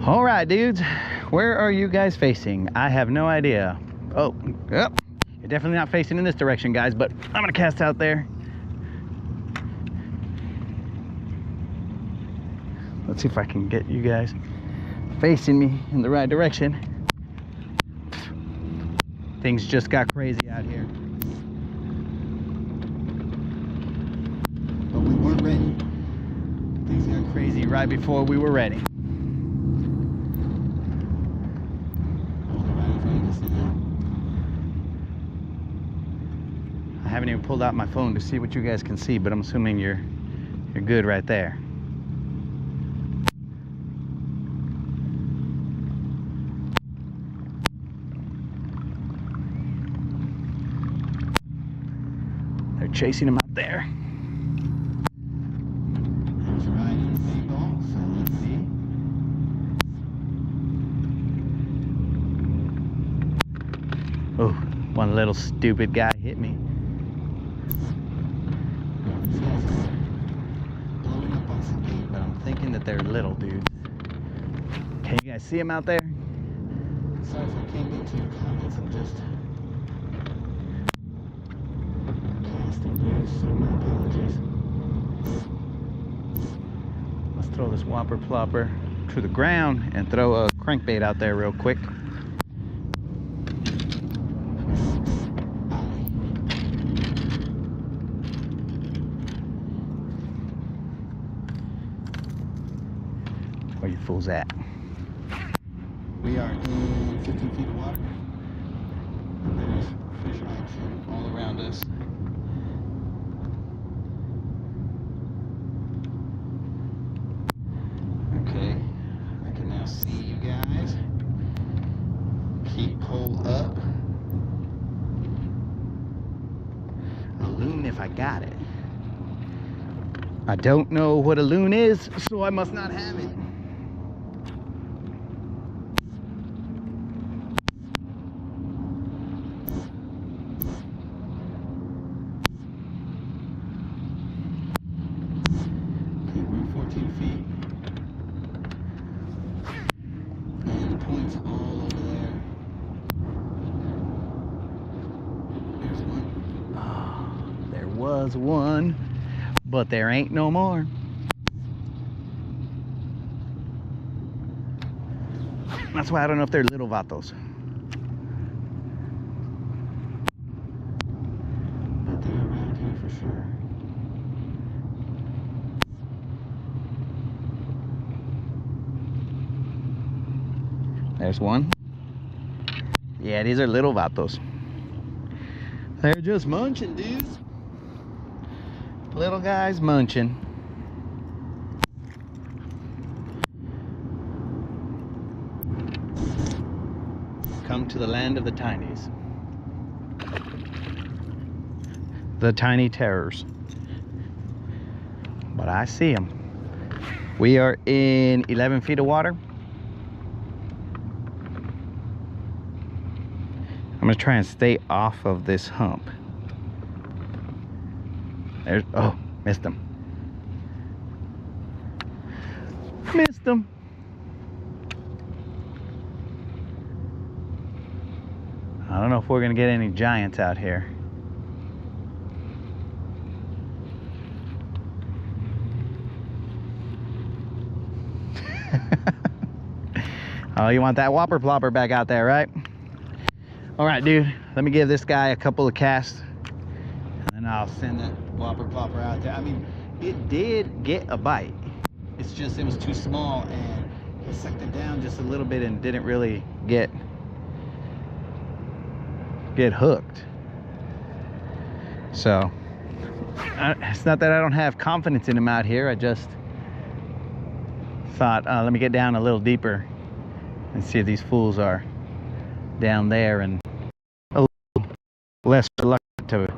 All right, dudes, where are you guys facing? I have no idea. Oh, yep. You're definitely not facing in this direction, guys, but I'm gonna cast out there. Let's see if I can get you guys facing me in the right direction. Things just got crazy out here. But we weren't ready. Things got crazy right before we were ready. I haven't even pulled out my phone to see what you guys can see, but I'm assuming you're good right there. They're chasing him out there. That's right in Fable, so let's see. Oh, one little stupid guy hit me. These guys are blowing up on some bait, But I'm thinking that they're little dudes. Can you guys see him out there? sorry if I can't get to your comments. I'm just casting here, so my apologies. Let's throw this whopper plopper to the ground and throw a crankbait out there real quick. Where you fools at? We are in 15 feet of water. And there's fish action all around us. Okay, I can now see you guys. Keep pole up. A loon if I got it. I don't know what a loon is, so I must not have it. Okay, we're 14 feet. And the point's all over there. There's one. There was one, but there ain't no more. That's why I don't know if they're little vatos. But they're around here for sure. There's one. Yeah, these are little vatos. They're just munching, dudes. Little guys munching. Come to the land of the tinies. The tiny terrors. But I see them. We are in 11 feet of water. I'm gonna try and stay off of this hump. There's, oh, missed him. Missed him. I don't know if we're gonna get any giants out here. Oh, you want that whopper plopper back out there, right? All right, dude, let me give this guy a couple of casts and then I'll send that whopper plopper out there. I mean, it did get a bite. It's just, it was too small and he sucked it down just a little bit and didn't really get hooked. So, it's not that I don't have confidence in him out here. I just thought, let me get down a little deeper and see if these fools are down there and a little less reluctant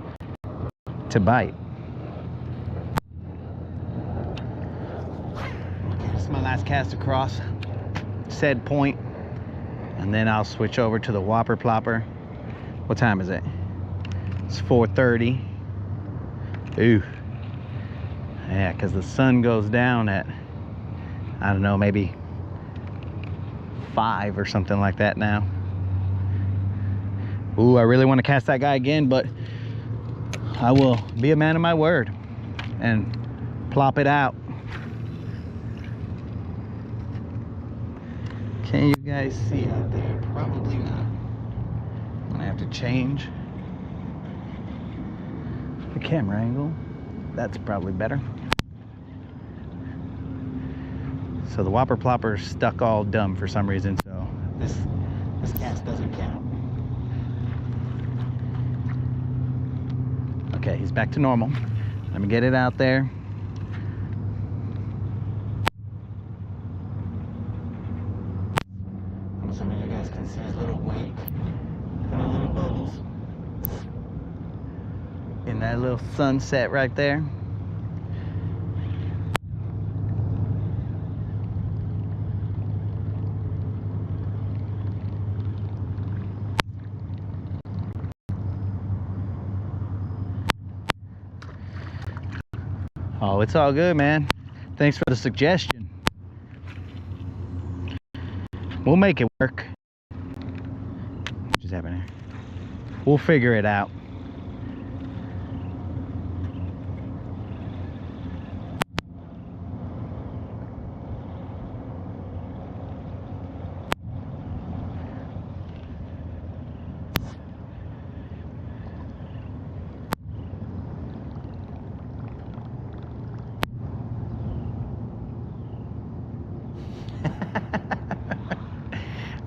to bite. Okay, this is my last cast across said point, and then I'll switch over to the whopper plopper. What time is it? It's 4:30. Ooh, yeah, because the sun goes down at, I don't know, maybe 5 or something like that now. Ooh, I really want to cast that guy again, but I will be a man of my word and plop it out. Can you guys see out there? Probably not. I'm gonna have to change the camera angle. That's probably better. So the whopper plopper is stuck all dumb for some reason, so this cast doesn't count. Okay, he's back to normal. Let me get it out there. I'm assuming you guys can see his little wake and the little bubbles. In that little sunset right there. Oh, it's all good, man. Thanks for the suggestion. We'll make it work. What just happened here? We'll figure it out.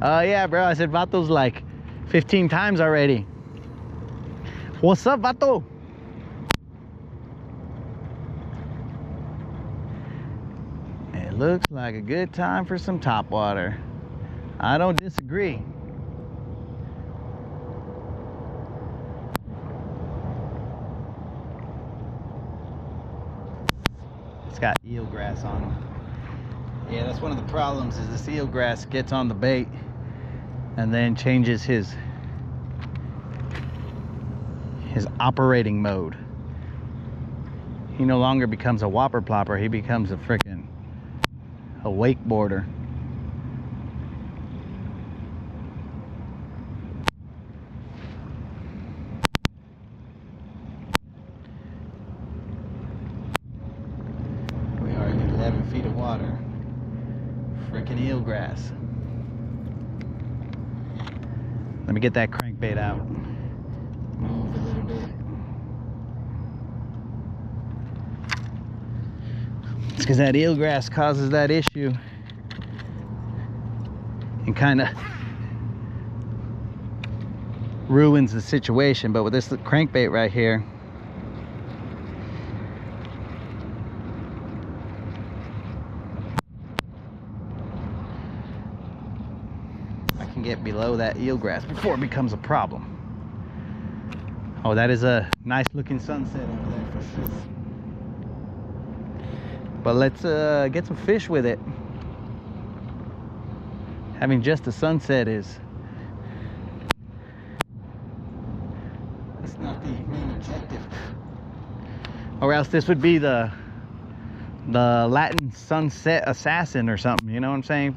Yeah, bro. I said Vato's like 15 times already. What's up, Vato? It looks like a good time for some top water. I don't disagree. It's got eelgrass on them. Yeah, that's one of the problems, is this eelgrass gets on the bait and then changes his operating mode. He no longer becomes a whopper plopper, he becomes a frickin' a wakeboarder. We are in 11 feet of water. Frickin' eelgrass. Let me get that crankbait out. Move a little bit. It's because that eelgrass causes that issue and kind of ruins the situation. But with this crankbait right here, I can get below that eelgrass before it becomes a problem. Oh, that is a nice looking sunset over there for sure. But let's get some fish with it. Having just a sunset that's not the main objective. Or else this would be the Latin sunset assassin or something, you know what I'm saying?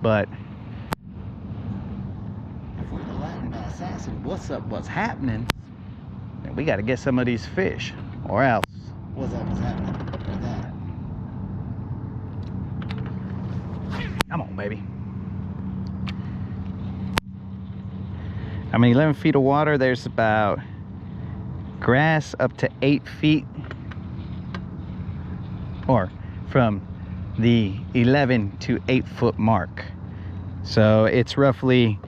But If we're the Latin assassin, what's up, what's happening? And we got to get some of these fish, or else what's up is happening with that? come on, baby. I mean, 11 feet of water, there's about grass up to 8 feet, or from the 11 to 8 foot mark. So it's roughly,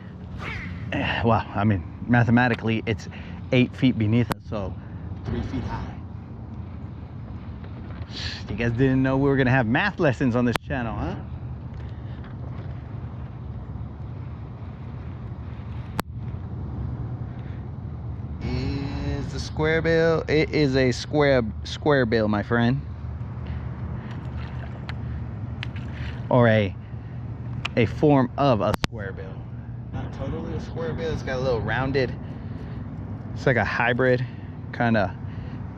well, I mean, mathematically it's 8 feet beneath us, so 3 feet high. you guys didn't know we were gonna have math lessons on this channel, huh? Is the square bill? It is a square bill, my friend, or a form of a square bill. Not totally a square bill. It's got a little rounded. It's like a hybrid, kind of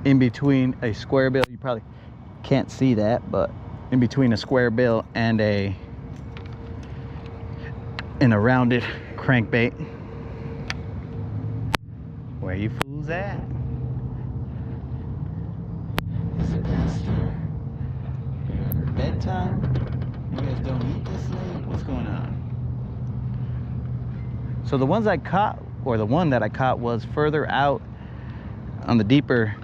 in between a square bill. You probably can't see that, but in between a square bill and a rounded crankbait. Where you fools at? Is it past your Bedtime? You guys don't eat this late? What's going on? So the ones I caught, or the one that I caught, was further out on the deeper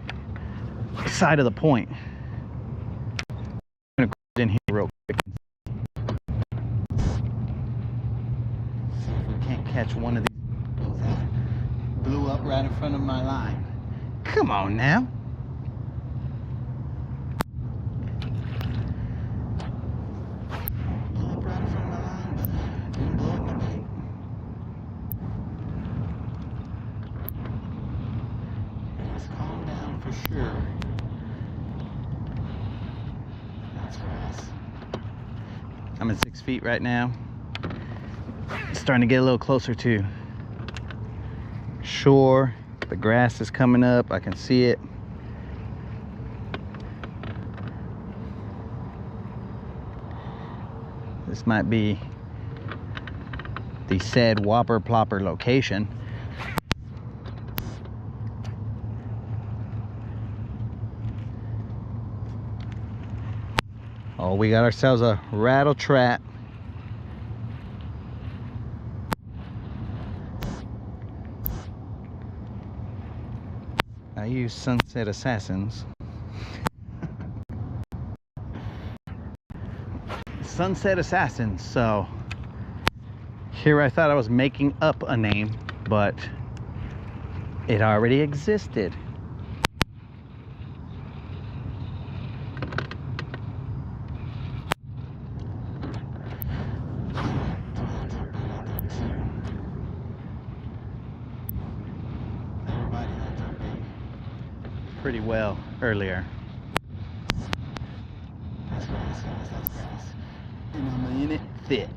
side of the point. I'm gonna go in here real quick. See if we can't catch one of these. Blew up right in front of my line. Come on now. Blew up right in front of my line, but didn't blow up my bait. It's calmed down for sure. That's grass. I'm at 6 feet right now. It's starting to get a little closer to shore. The grass is coming up. I can see it. This might be the said Whopper Plopper location. Oh, we got ourselves a rattle trap. I use Sunset Assassins. Sunset Assassins. So here I thought I was making up a name, but it already existed. Pretty well earlier. That's grass, guys. That's grass. And I'm in it thick.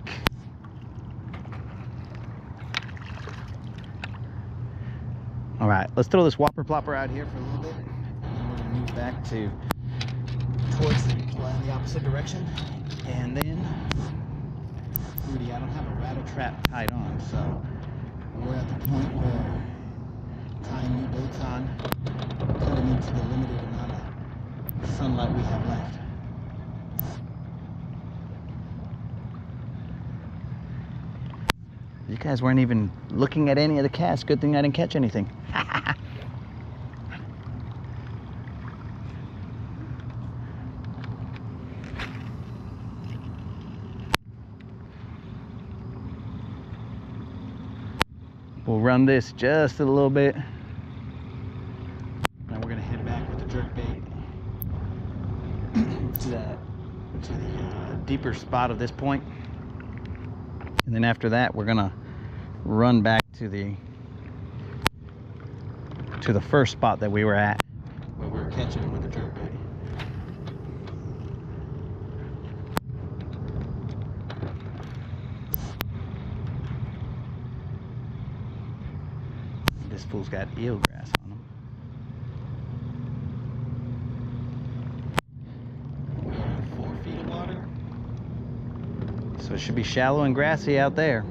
All right, let's throw this Whopper Plopper out here for a little bit, and then we're gonna move back towards the opposite direction. And then, Rudy, I don't have a rattle trap tied on, so We're at the point where tying new baits on, cutting into the limited amount of sunlight we have left. you guys weren't even looking at any of the casts. Good thing I didn't catch anything. We'll run this just a little bit. Now we're gonna head back with the jerk bait to the deeper spot of this point. And then after that, we're gonna run back to the first spot that we were at, Where we're catching with the jerk bait. This fool's got eelgrass on him. We are in 4 feet of water. So it should be shallow and grassy out there.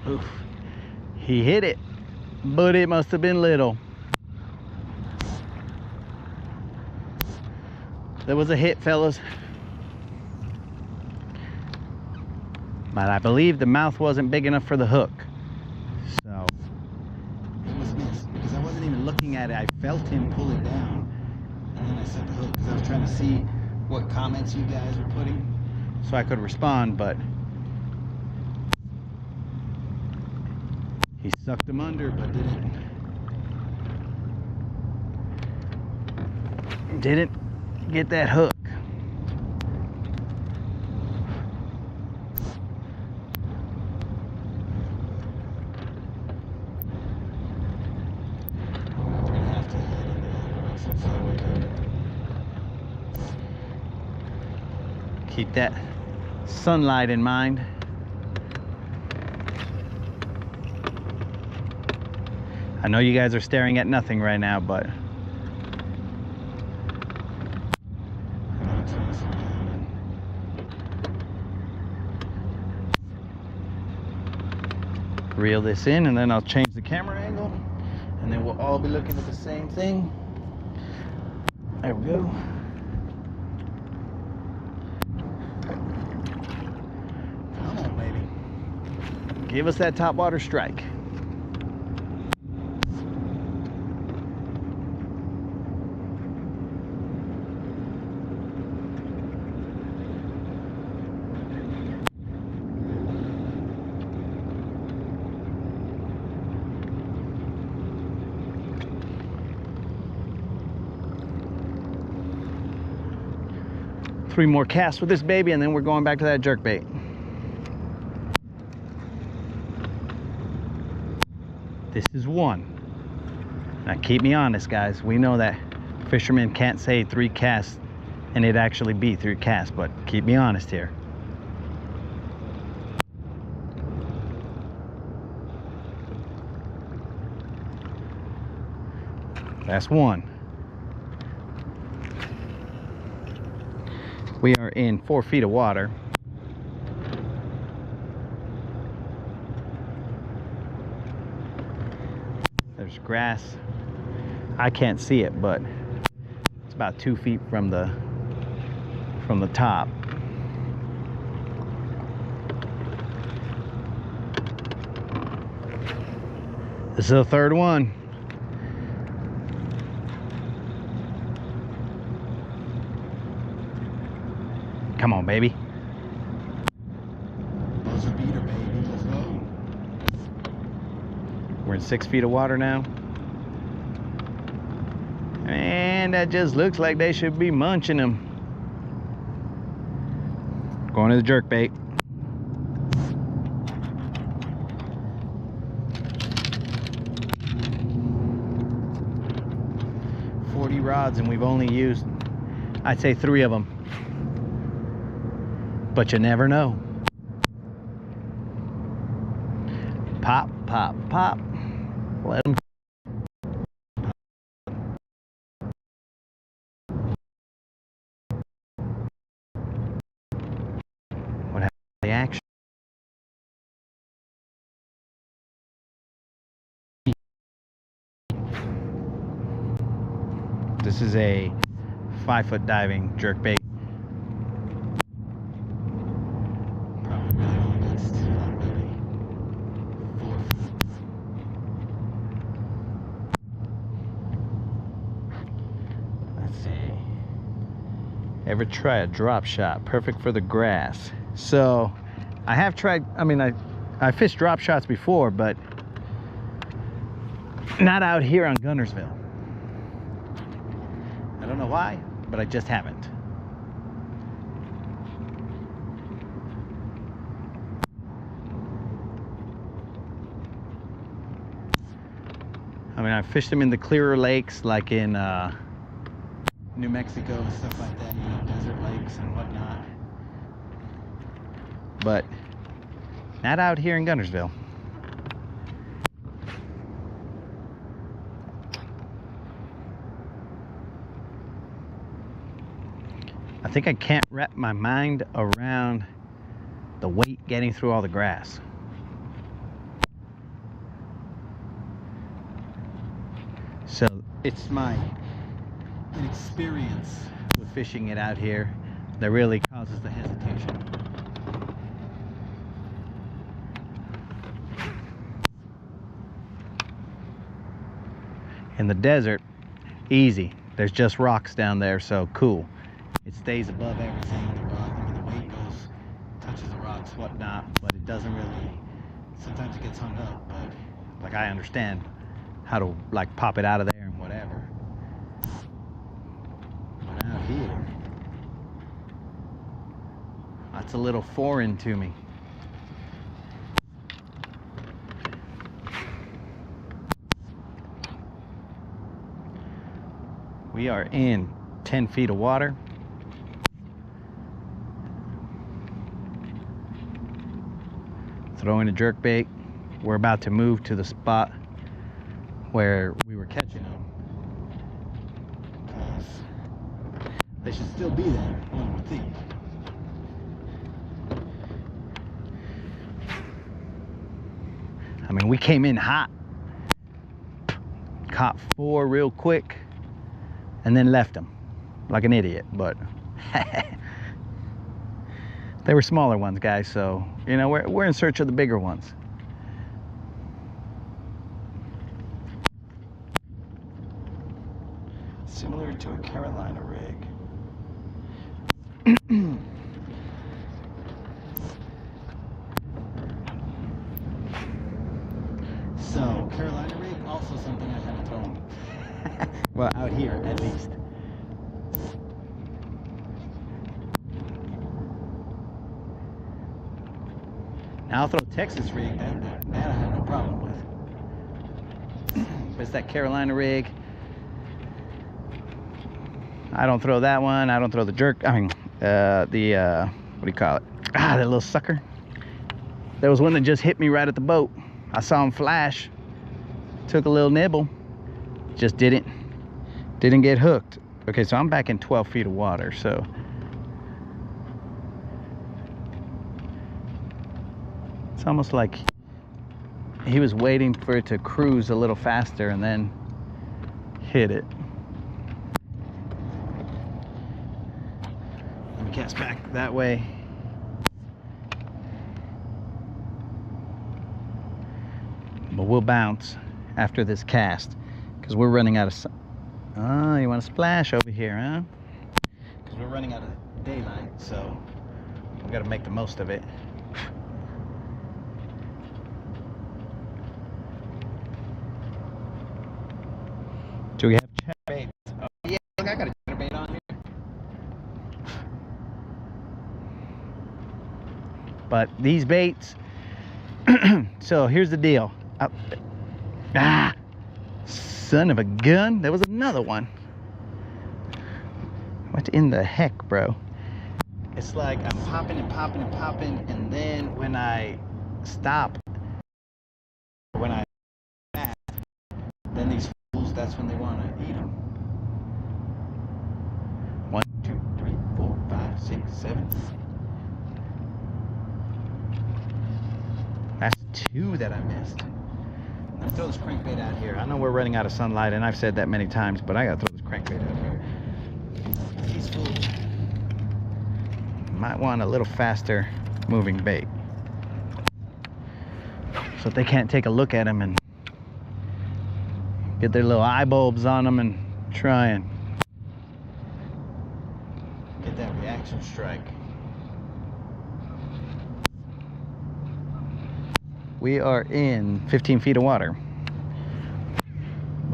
Oof. He hit it, but it must have been little. That was a hit, fellas. But I believe the mouth wasn't big enough for the hook. So It was missed because I wasn't even looking at it. I felt him pull it down, and then I set the hook because I was trying to see what comments you guys were putting. so I could respond, but he sucked him under, but didn't get that hook. Keep that sunlight in mind. I know you guys are staring at nothing right now, but reel this in, and then I'll change the camera angle, and then we'll all be looking at the same thing. There we go. Come on, baby. Give us that topwater strike. Three more casts with this baby, and then we're going back to that jerkbait. This is one. Now keep me honest, guys. We know that fishermen can't say 3 casts and it actually be 3 casts, but keep me honest here. That's one. We are in 4 feet of water. There's grass. I can't see it, but it's about 2 feet from the top. This is the third one. Come on, baby. Buzzer beater, baby. Let's go. We're in 6 feet of water now. And that just looks like they should be munching them. Going to the jerkbait. Rods, and we've only used, I'd say, 3 of them, but you never know. Pop, pop, pop. Let them. What happened to the action? This is a 5-foot diving jerkbait. Probably really only gets maybe 4 feet. Let's see. Ever try a drop shot? Perfect for the grass. So I have tried, I fished drop shots before, but not out here on Guntersville. I don't know why, but I just haven't. I fished them in the clearer lakes, like in New Mexico and stuff like that, desert lakes and whatnot. But not out here in Guntersville. I think I can't wrap my mind around the weight getting through all the grass. So it's my inexperience with fishing it out here that really causes the hesitation. In the desert, easy. There's just rocks down there, so cool. It stays above everything. The weight touches the rocks, whatnot, but it doesn't really, sometimes it gets hung up, but like I understand how to like pop it out of there and whatever. But out here, that's a little foreign to me. We are in 10 feet of water. Throwing a jerkbait. We're about to move to the spot where we were catching them, because they should still be there, one would think. mean, we came in hot, caught 4 real quick, and then left them like an idiot. But they were smaller ones, guys, so you know, we're in search of the bigger ones. Similar to a Carolina rig. So, Carolina rig, also something I haven't thrown. Well, out here, at least. Now, I'll throw Texas rig, that I have no problem with. But it's that Carolina rig. I don't throw that one. I don't throw the jerk. I mean, what do you call it? Ah, that little sucker. There was one that just hit me right at the boat. I saw him flash. Took a little nibble. Just didn't get hooked. Okay, so I'm back in 12 feet of water, so. It's almost like he was waiting for it to cruise a little faster and then hit it. Let me cast back that way. But we'll bounce after this cast because we're running out of oh, you want to splash over here, huh? Because we're running out of daylight, so we got to make the most of it. Do we have chatterbaits? Oh yeah, look, I got a chatterbait on here. But these baits, so here's the deal. Ah, son of a gun, there was another one. What in the heck, bro? It's like I'm popping and popping and popping, and then when I stop, when I fast, then these fools, that's when they want to eat them. 1, 2, 3, 4, 5, 6, 7. That's 2 that I missed. Let me throw this crankbait out here. I know we're running out of sunlight, and I've said that many times, but I gotta throw this crankbait out here. These fools might want a little faster moving bait, so if they can't take a look at them and get their little eye bulbs on them and try and get that reaction strike. We are in 15 feet of water.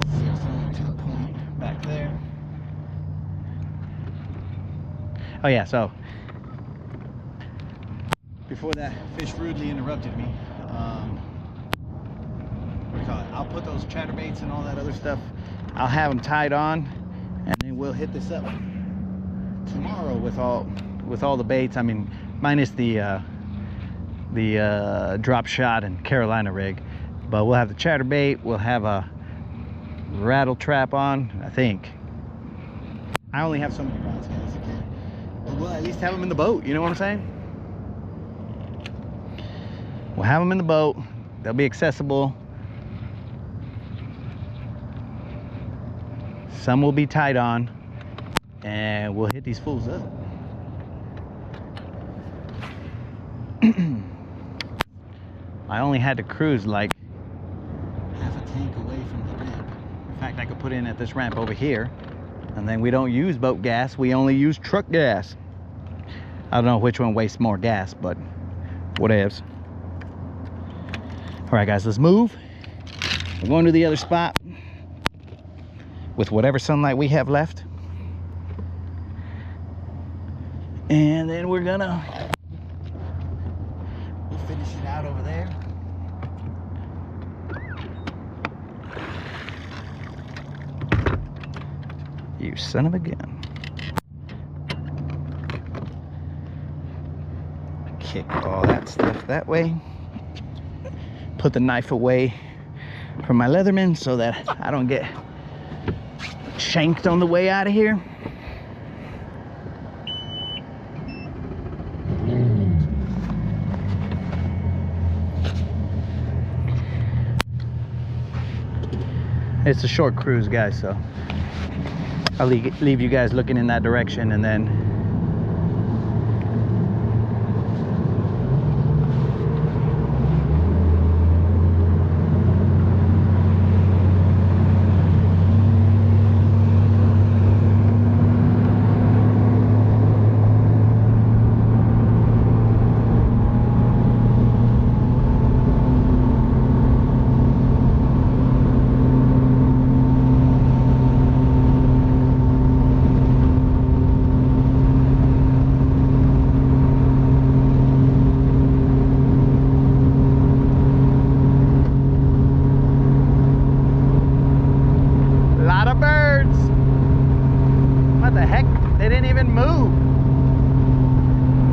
We are filling to the point back there. Oh yeah, so before that fish rudely interrupted me, what do you call it? I'll put those chatterbaits and all that other stuff, I'll have them tied on, and then we'll hit this up tomorrow with all the baits. I mean, minus the drop shot and Carolina rig, but we'll have the chatterbait, we'll have a rattle trap on. I think I only have so many rods, guys, okay? But we'll at least have them in the boat, you know what I'm saying? We'll have them in the boat, they'll be accessible, some will be tied on, and we'll hit these fools up. I only had to cruise like half a tank away from the ramp. In fact, I could put in at this ramp over here, and then we don't use boat gas, we only use truck gas. I don't know which one wastes more gas, but whatevs. All right, guys, let's move. We're going to the other spot with whatever sunlight we have left, and then we'll finish it out over there. You son of a gun. Kick all that stuff that way. Put the knife away from my Leatherman so that I don't get shanked on the way out of here. It's a short cruise, guys, so I'll leave you guys looking in that direction, and then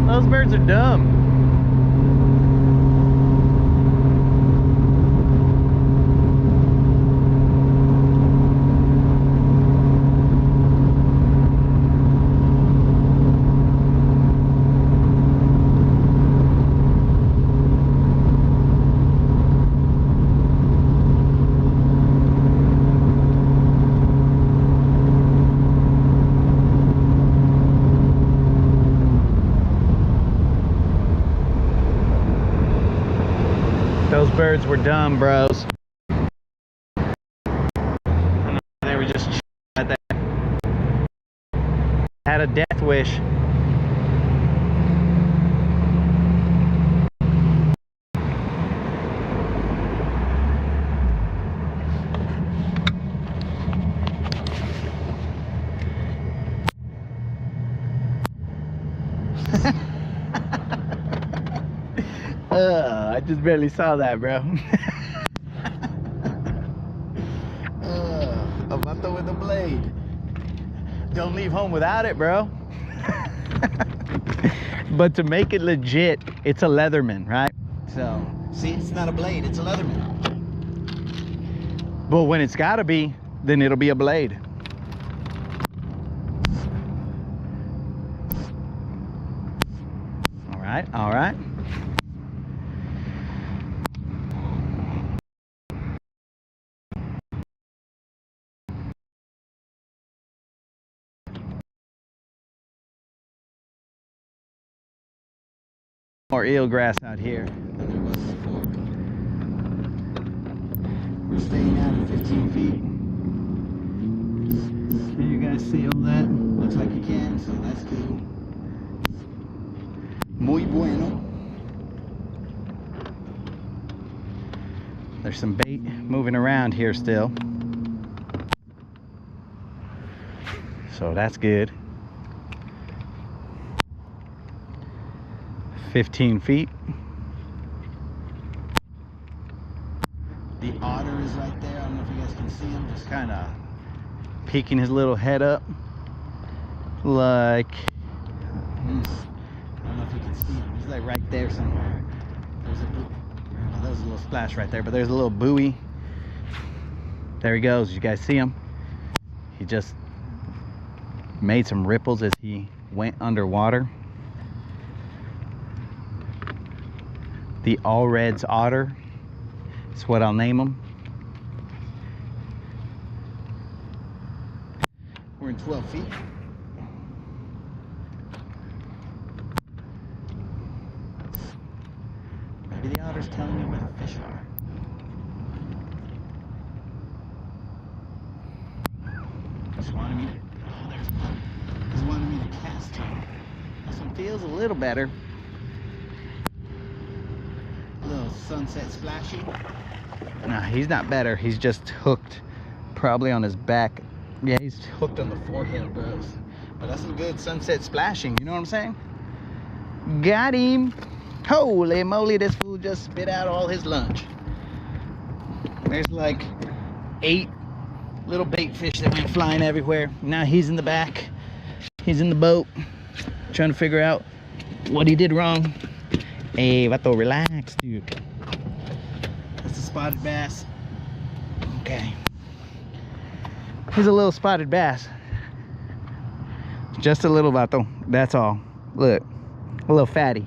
those birds are dumb. Those birds were dumb, bros. They were just chilling at that. Had a death wish. I just barely saw that, bro. A vato with a blade. Don't leave home without it, bro. But to make it legit, it's a Leatherman, right? So, see, it's not a blade, it's a Leatherman. But when it's gotta be, then it'll be a blade. All right, all right. More eelgrass out here than there was before. We're staying out at 15 feet. Can you guys see all that? Looks like you can, so that's cool. Muy bueno. There's some bait moving around here still, so that's good. 15 feet. The otter is right there. I don't know if you guys can see him, just kind of peeking his little head up, like, I don't know if you can see him. He's like right there somewhere. There's a little splash right there, but there's a little buoy. There he goes. You guys see him? He just made some ripples as he went underwater. The All Reds otter. That's what I'll name him. We're in 12 feet. Maybe the otter's telling me where the fish are. Just wanted me to, oh, there's one. Just wanted me to cast him. This one feels a little better. Little sunset splashy. Nah, he's not better. He's just hooked, probably on his back. Yeah, he's hooked on the forehead, bros. But that's some good sunset splashing. You know what I'm saying? Got him. Holy moly, this fool just spit out all his lunch. There's like 8 little bait fish that went flying everywhere. Now he's in the back. He's in the boat, trying to figure out what he did wrong. Hey, vato, relax, dude. That's a spotted bass. Okay. He's a little spotted bass. Just a little, vato. That's all. Look, a little fatty.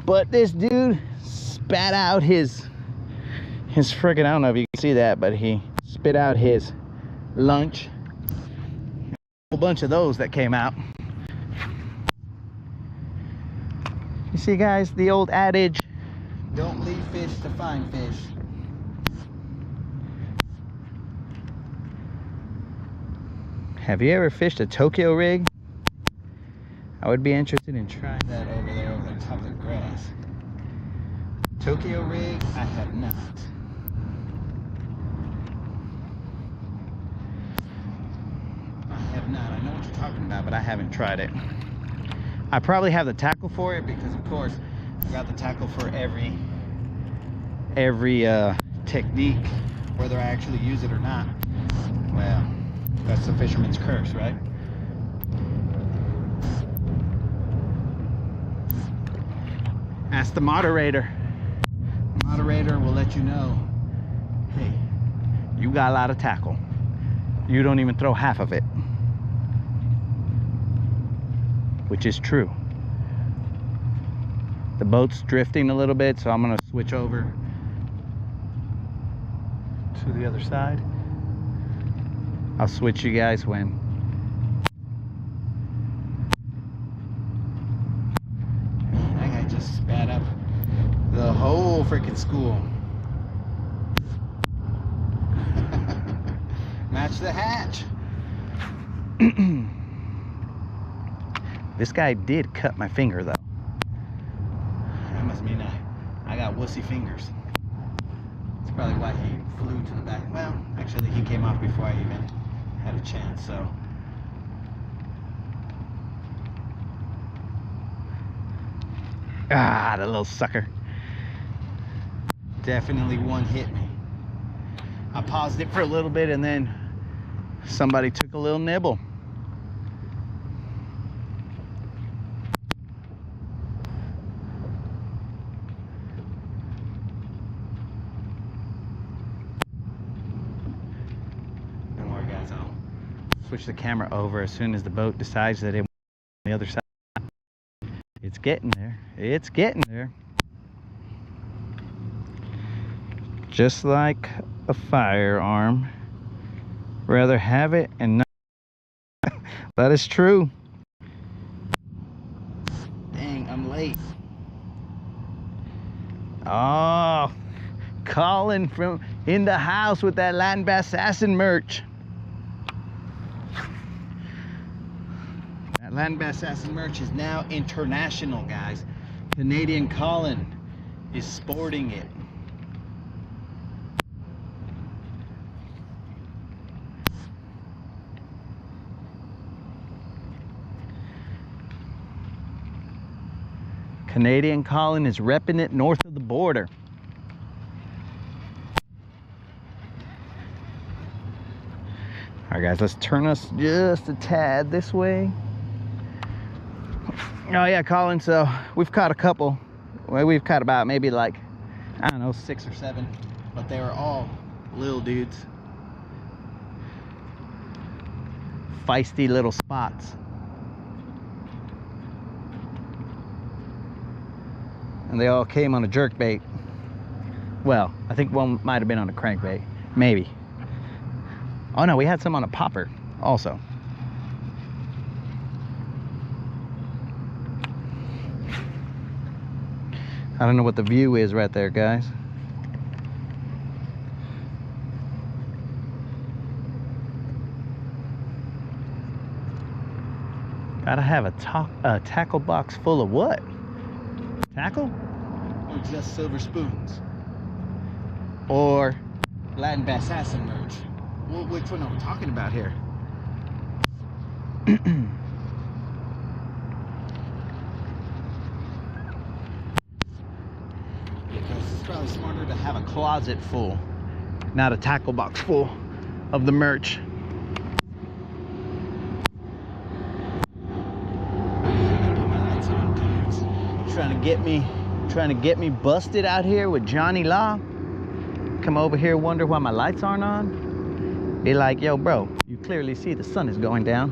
But this dude spat out his his friggin', I don't know if you can see that, but he spit out his lunch. A whole bunch of those that came out. You see, guys, the old adage, don't leave fish to find fish. Have you ever fished a Tokyo rig? I would be interested in trying that over there over the top of the grass. Tokyo rig, I have not. I have not. I know what you're talking about, but I haven't tried it. I probably have the tackle for it because, of course, I got the tackle for every technique, whether I actually use it or not. Well, that's the fisherman's curse, right? Ask the moderator. The moderator will let you know, hey, you got a lot of tackle. You don't even throw half of it. Which is true. The boat's drifting a little bit, so I'm gonna switch over to the other side. I'll switch you guys when. Man, that guy just spat up the whole freaking school. Match the hatch. This guy did cut my finger, though. That must mean I got wussy fingers. That's probably why he flew to the back. Well, actually, he came off before I even had a chance, so. Ah, the little sucker. Definitely one hit me. I paused it for a little bit, and then somebody took a little nibble. Switch the camera over as soon as the boat decides that it wants on the other side. It's getting there. It's getting there. Just like a firearm. Rather have it and not. That is true. Dang, I'm late. Oh, Colin from in the house with that Land Bass Assassin merch. Land Bass Assassin merch is now international, guys. Canadian Colin is sporting it. Canadian Colin is repping it north of the border. All right, guys, let's turn us just a tad this way. Oh yeah, Colin, so we've caught a couple. Well, we've caught about maybe like, I don't know, 6 or 7, but they were all little dudes. Feisty little spots. And they all came on a jerkbait. Well, I think one might have been on a crankbait, maybe. Oh no, we had some on a popper also. I don't know what the view is right there, guys. Gotta have a tackle box full of what? Tackle? Or just silver spoons? Or Land Bass Assassin merch? Well, which one are we talking about here? It's probably smarter to have a closet full, not a tackle box full of the merch. Trying to get me busted out here with Johnny Law. Come over here, wonder why my lights aren't on. Be like, yo, bro, you clearly see the sun is going down.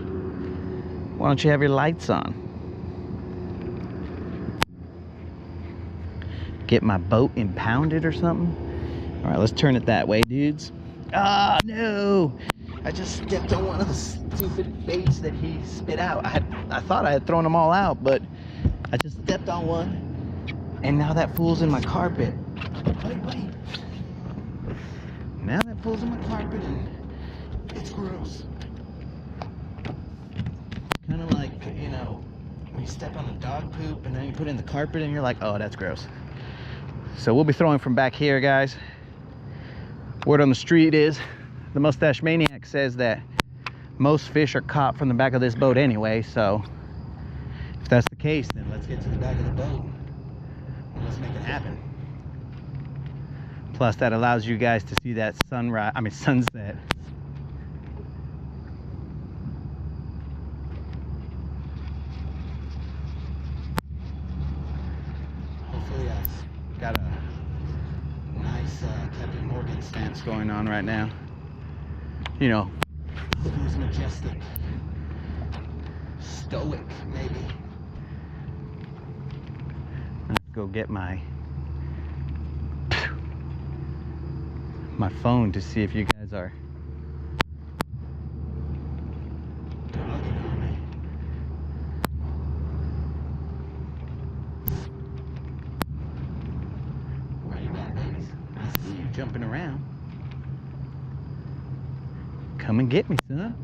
Why don't you have your lights on? Get my boat impounded or something? All right, let's turn it that way, dudes. Ah, no! I just stepped on one of the stupid baits that he spit out. I thought I had thrown them all out, but I just stepped on one, and now that fool's in my carpet. Wait. Now that fool's in my carpet, and it's gross. Kind of like, you know, when you step on the dog poop and then you put it in the carpet and you're like, oh, that's gross. So we'll be throwing from back here, guys. Word on the street is the Mustache Maniac says that most fish are caught from the back of this boat anyway, so if that's the case, then let's get to the back of the boat and let's make it happen. Plus that allows you guys to see that sunset. Hopefully I've got a nice Captain Morgan stance going on right now. You know, who's majestic, stoic, maybe. Let's go get my phone to see if you guys are dogging on me. Where you at, ladies? I see you jumping around. Come and get me, son.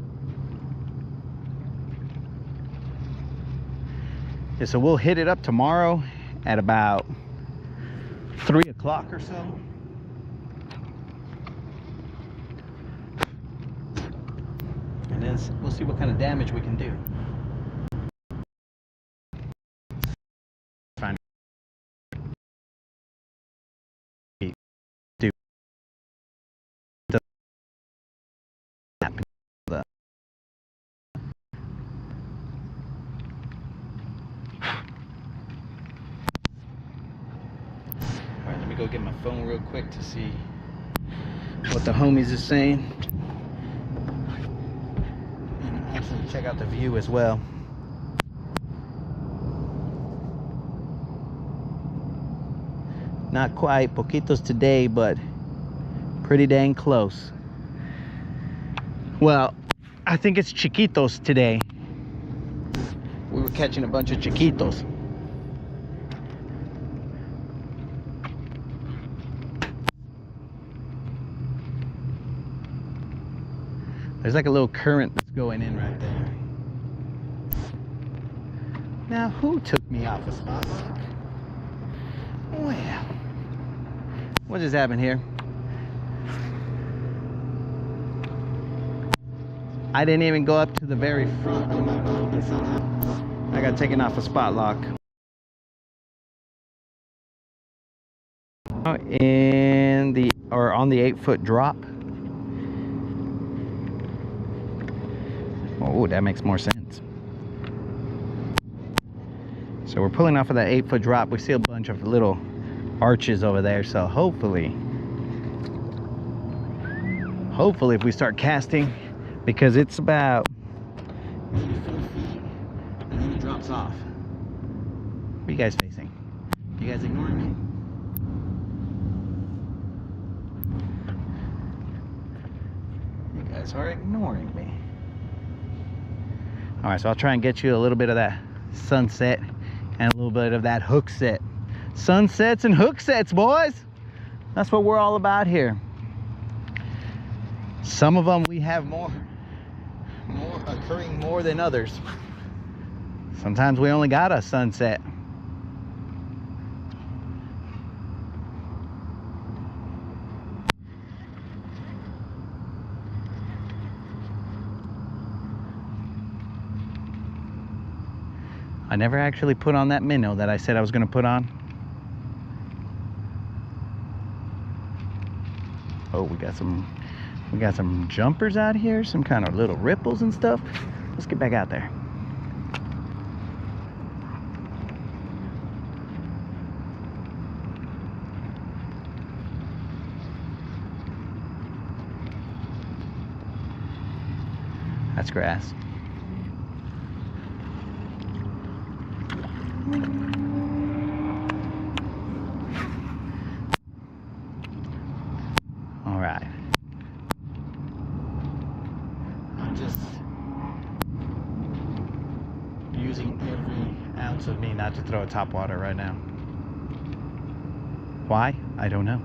Yeah, so we'll hit it up tomorrow at about 3 o'clock or so. And then we'll see what kind of damage we can do. Find do the Alright, let me go get my phone real quick to see what the homies is saying. And actually check out the view as well. Not quite poquitos today, but pretty dang close. Well, I think it's chiquitos today. We were catching a bunch of chiquitos. There's like a little current that's going in right there. Now, who took me off a spot lock? Well, what just happened here? I didn't even go up to the very front of my boat, and somehow I got taken off a spot lock. In the, or on the 8-foot drop. Oh, that makes more sense. So we're pulling off of that 8-foot drop. We see a bunch of little arches over there. So hopefully if we start casting, because it's about maybe 4 feet and then it drops off. What are you guys facing? You guys ignoring me? You guys are ignoring me. All right, so I'll try and get you a little bit of that sunset and a little bit of that hook set. Sunsets and hook sets, boys. That's what we're all about here. Some of them we have more occurring more than others. Sometimes we only got a sunset. I never actually put on that minnow that I said I was going to put on. Oh, we got some jumpers out here, some kind of little ripples and stuff. Let's get back out there. That's grass. All right. I'm just using every ounce of me not to throw a topwater right now. Why? I don't know.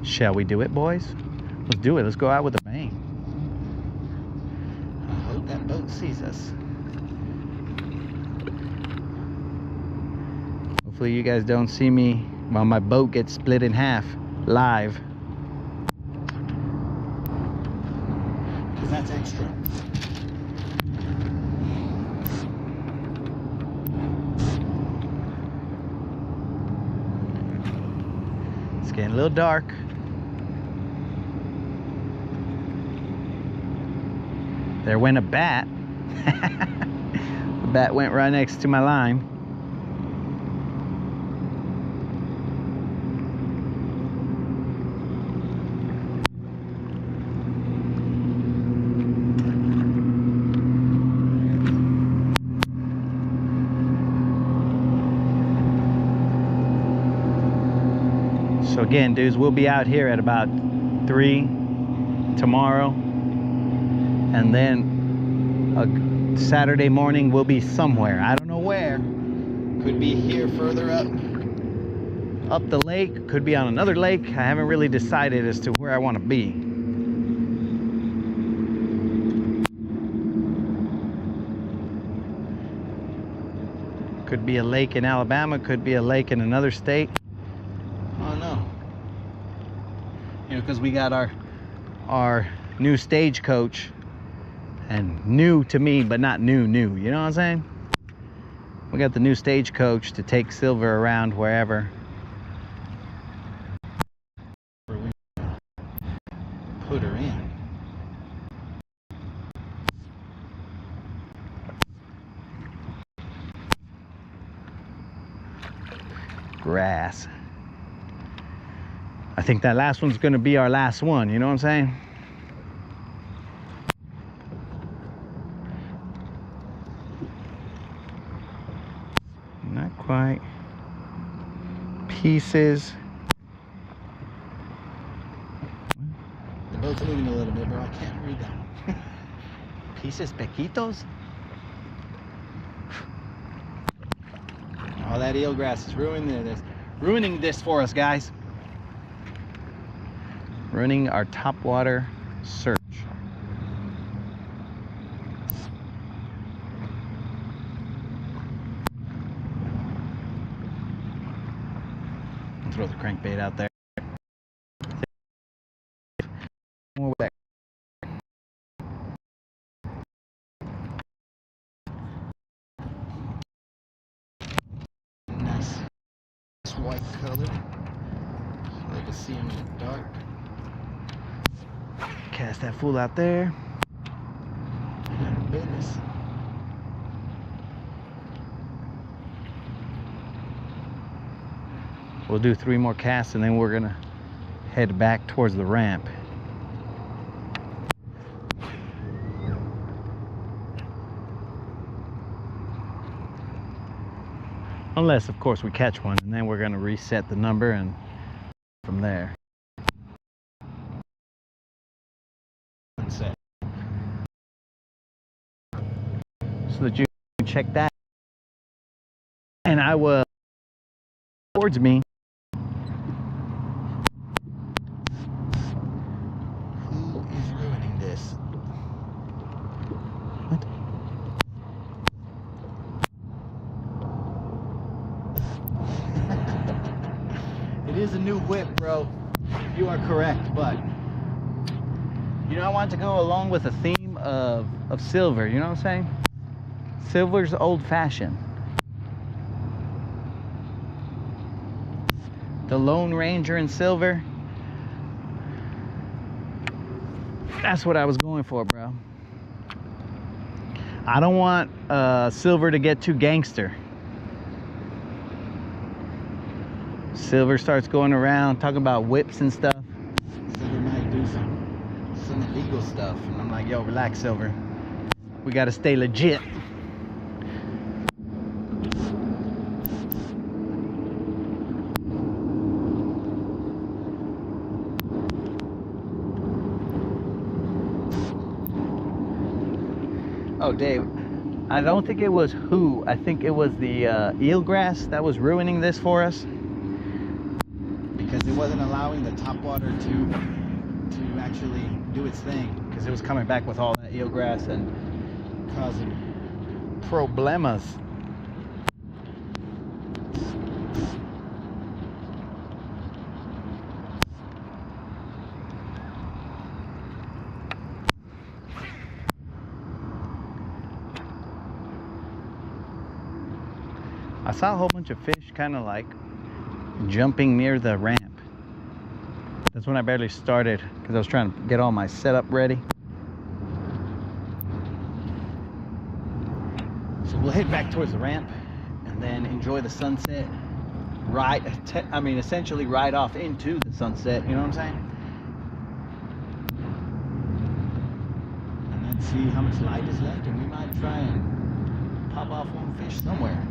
Shall we do it, boys? Let's do it. Let's go out with a bang. I hope that boat sees us. Hopefully you guys don't see me while my boat gets split in half live. Because that's extra. It's getting a little dark. There went a bat. The bat went right next to my line. So again, dudes, we'll be out here at about 3 tomorrow, and then Saturday morning we'll be somewhere. I don't know where. Could be here further up the lake, could be on another lake. I haven't really decided as to where I want to be. Could be a lake in Alabama, could be a lake in another state. I don't know. You know, because we got our new stagecoach, and new to me, but not new. You know what I'm saying? We got the new stagecoach to take Silver around wherever. Put her in. Grass. I think that last one's gonna be our last one, you know what I'm saying? Not quite. Pieces. The boat's moving a little bit, bro. I can't read that one. Pieces, pequitos? All that eelgrass is ruining this for us, guys. Ruining our topwater search. Throw the crankbait out there. More back. Nice white color. So they can see them in the dark. Cast that fool out there. Business. We'll do 3 more casts and then we're gonna head back towards the ramp. Unless, of course, we catch one, and then we're gonna reset the number and from there. Set. So that you can check that, and I will towards me. Who is ruining this? What? It is a new whip, bro. You are correct, but you know, I want to go along with the theme of Silver, you know what I'm saying? Silver's old-fashioned. The Lone Ranger in Silver. That's what I was going for, bro. I don't want Silver to get too gangster. Silver starts going around talking about whips and stuff. Silver might do some illegal stuff, and I'm like, yo, relax, Silver. We gotta stay legit. Oh, Dave, I don't think it was who. I think it was the eelgrass that was ruining this for us. Because it wasn't allowing the topwater to actually do its thing. Because it was coming back with all that eelgrass and causing problemas. I saw a whole bunch of fish kind of like jumping near the ramp. That's when I barely started because I was trying to get all my setup ready. So we'll head back towards the ramp and then enjoy the sunset right, essentially right off into the sunset, you know what I'm saying? And then see how much light is left, and we might try and pop off one fish somewhere.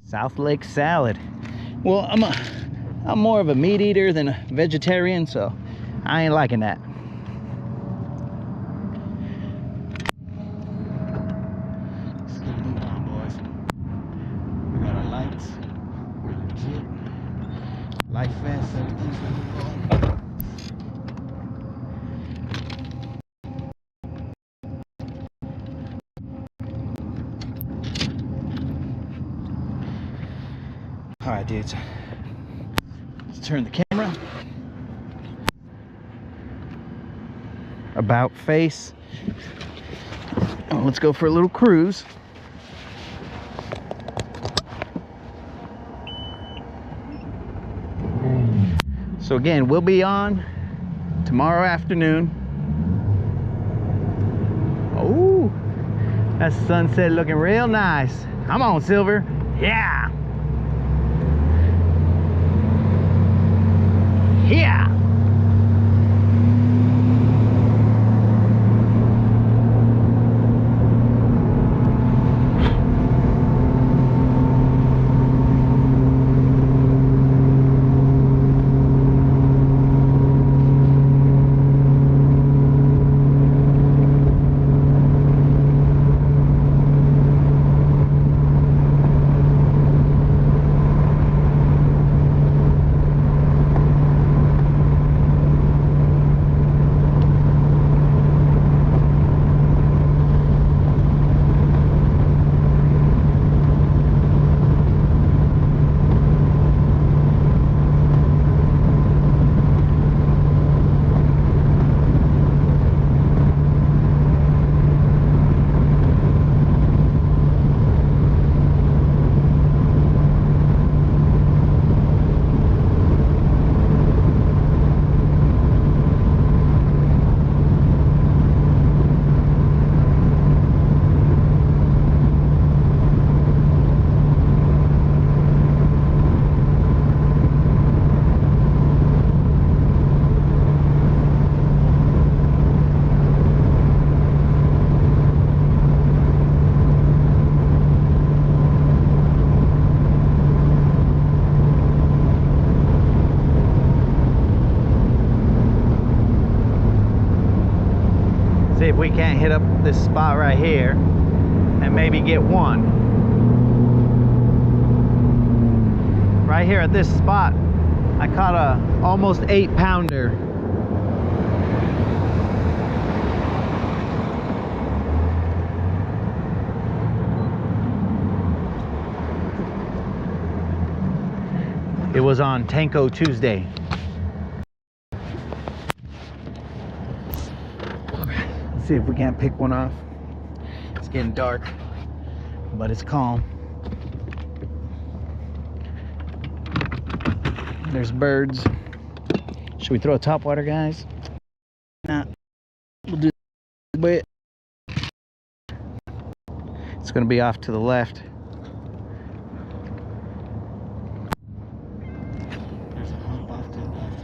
South Lake salad. Well, I'm more of a meat eater than a vegetarian, so I ain't liking that. Let's get moving on, boys. We got our lights. We're legit. Life vest, everything's ready to go. All right, dudes. Let's turn the camera. About face. Oh, let's go for a little cruise. So again, we'll be on tomorrow afternoon. Oh, that sunset looking real nice. Come on, Silver. Yeah. Yeah. See if we can't hit up this spot right here and maybe get one. Right here at this spot, I caught a almost 8-pounder. It was on Tanko Tuesday. See if we can't pick one off. It's getting dark, but it's calm. There's birds. Should we throw a topwater, guys? Nah, we'll do it. It's gonna be off to the left. There's a hump off to the left.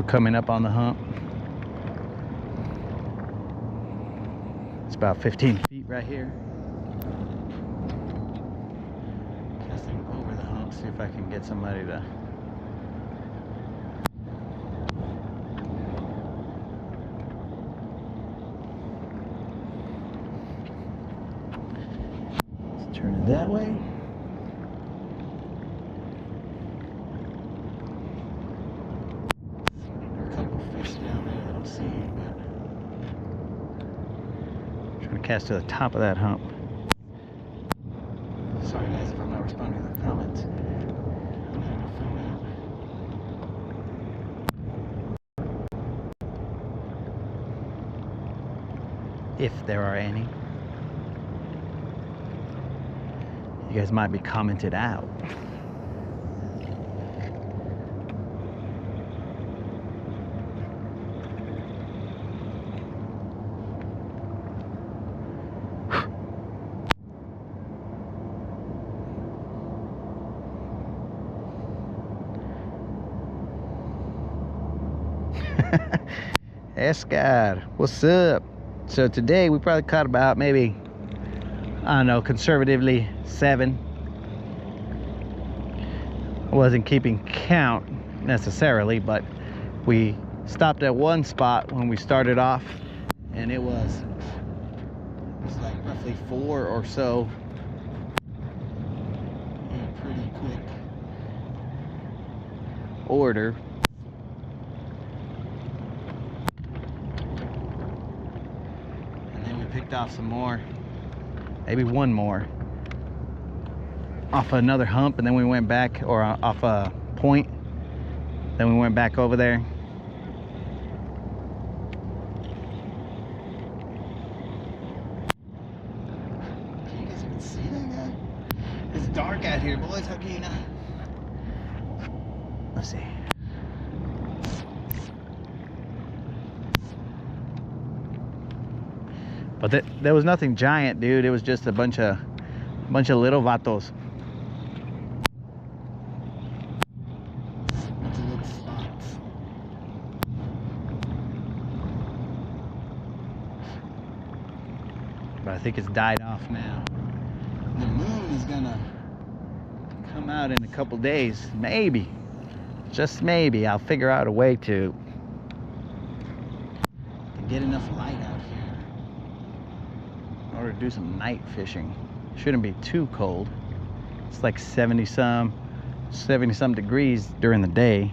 coming up on the hump. It's about 15 feet right here. Casting over the hump, see if I can get somebody to. Let's turn it that way. Cast to the top of that hump. Sorry guys if I'm not responding to the comments. If there are any. You guys might be commented out. Escar, what's up? So today we probably caught about maybe, I don't know, conservatively 7. I wasn't keeping count necessarily, but we stopped at one spot when we started off, and it was like roughly 4 or so in a pretty quick order. Picked off some more, maybe one more off another hump, and then we went back, or off a point, then we went back over there. Can you guys even see that guy? It's dark out here, boys. How can you not? Let's see. But there was nothing giant, dude. It was just a bunch of little vatos. Bunch of little spots. But I think it's died off now. The moon is gonna come out in a couple days. Maybe, just maybe, I'll figure out a way to get enough light out here in order to do some night fishing. Shouldn't be too cold. It's like 70 some degrees during the day.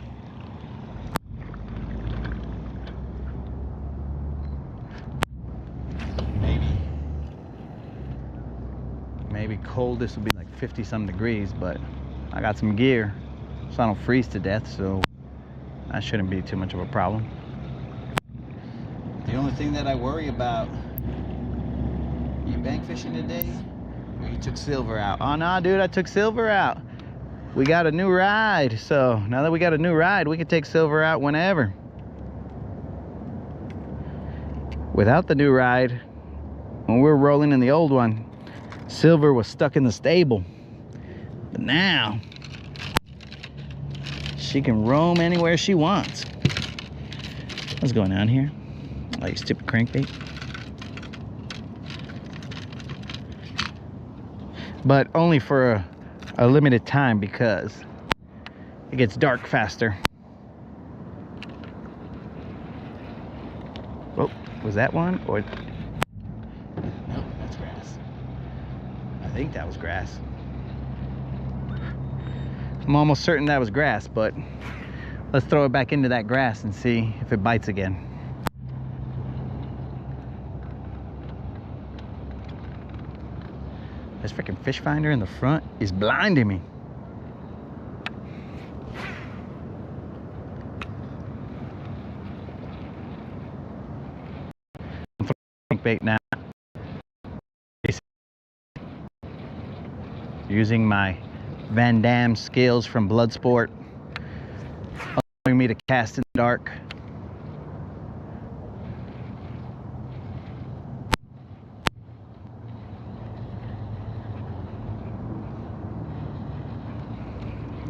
Maybe cold, this will be like 50 some degrees, but I got some gear so I don't freeze to death, so that shouldn't be too much of a problem. The only thing that I worry about, you bank fishing today? Or you took silver out? Oh no, dude, I took silver out. We got a new ride, so now that we got a new ride, we can take silver out whenever. Without the new ride, when we were rolling in the old one, silver was stuck in the stable. But now, she can roam anywhere she wants. What's going on here? Oh, you stupid crankbait. But only for a limited time, because it gets dark faster. Oh, was that one? Or no, that's grass. I think that was grass. I'm almost certain that was grass, but let's throw it back into that grass and see if it bites again. This freaking fish finder in the front is blinding me. I'm throwing bait now. Using my Van Damme skills from Bloodsport, allowing me to cast in the dark.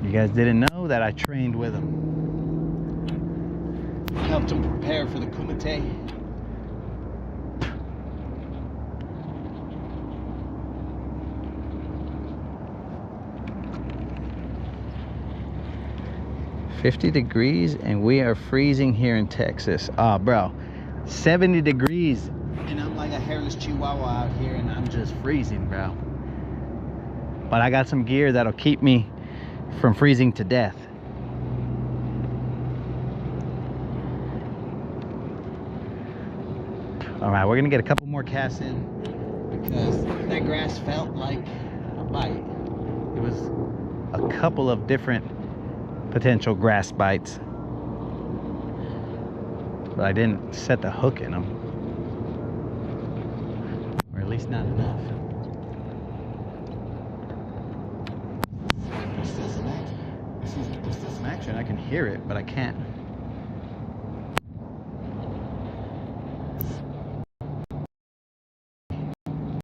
You guys didn't know that I trained with him. helped them prepare for the kumite. $50 and we are freezing here in Texas. Ah, bro, 70 degrees and I'm like a hairless chihuahua out here and I'm just freezing, bro. But I got some gear that'll keep me from freezing to death. All right, we're gonna get a couple more casts in because that grass felt like a bite. It was a couple of different potential grass bites, but I didn't set the hook in them, or at least not enough. There's still some action. There's still some action. I can hear it, but I can't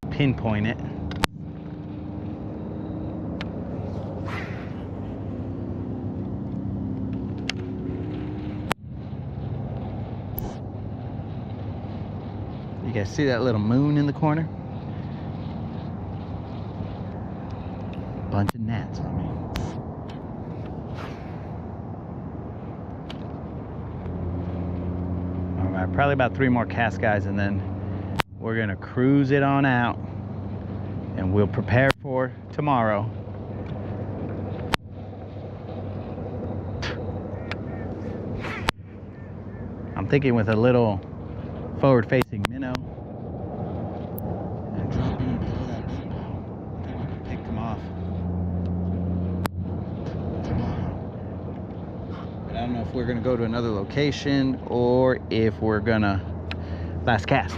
pinpoint it. You guys see that little moon in the corner? Bunch of gnats on me. All right, probably about 3 more cast, guys, and then we're gonna cruise it on out and we'll prepare for tomorrow. I'm thinking with a little forward-facing minnow and dropping them below that big ball. I think we can pick them off tomorrow. But I don't know if we're gonna go to another location or if we're gonna last cast.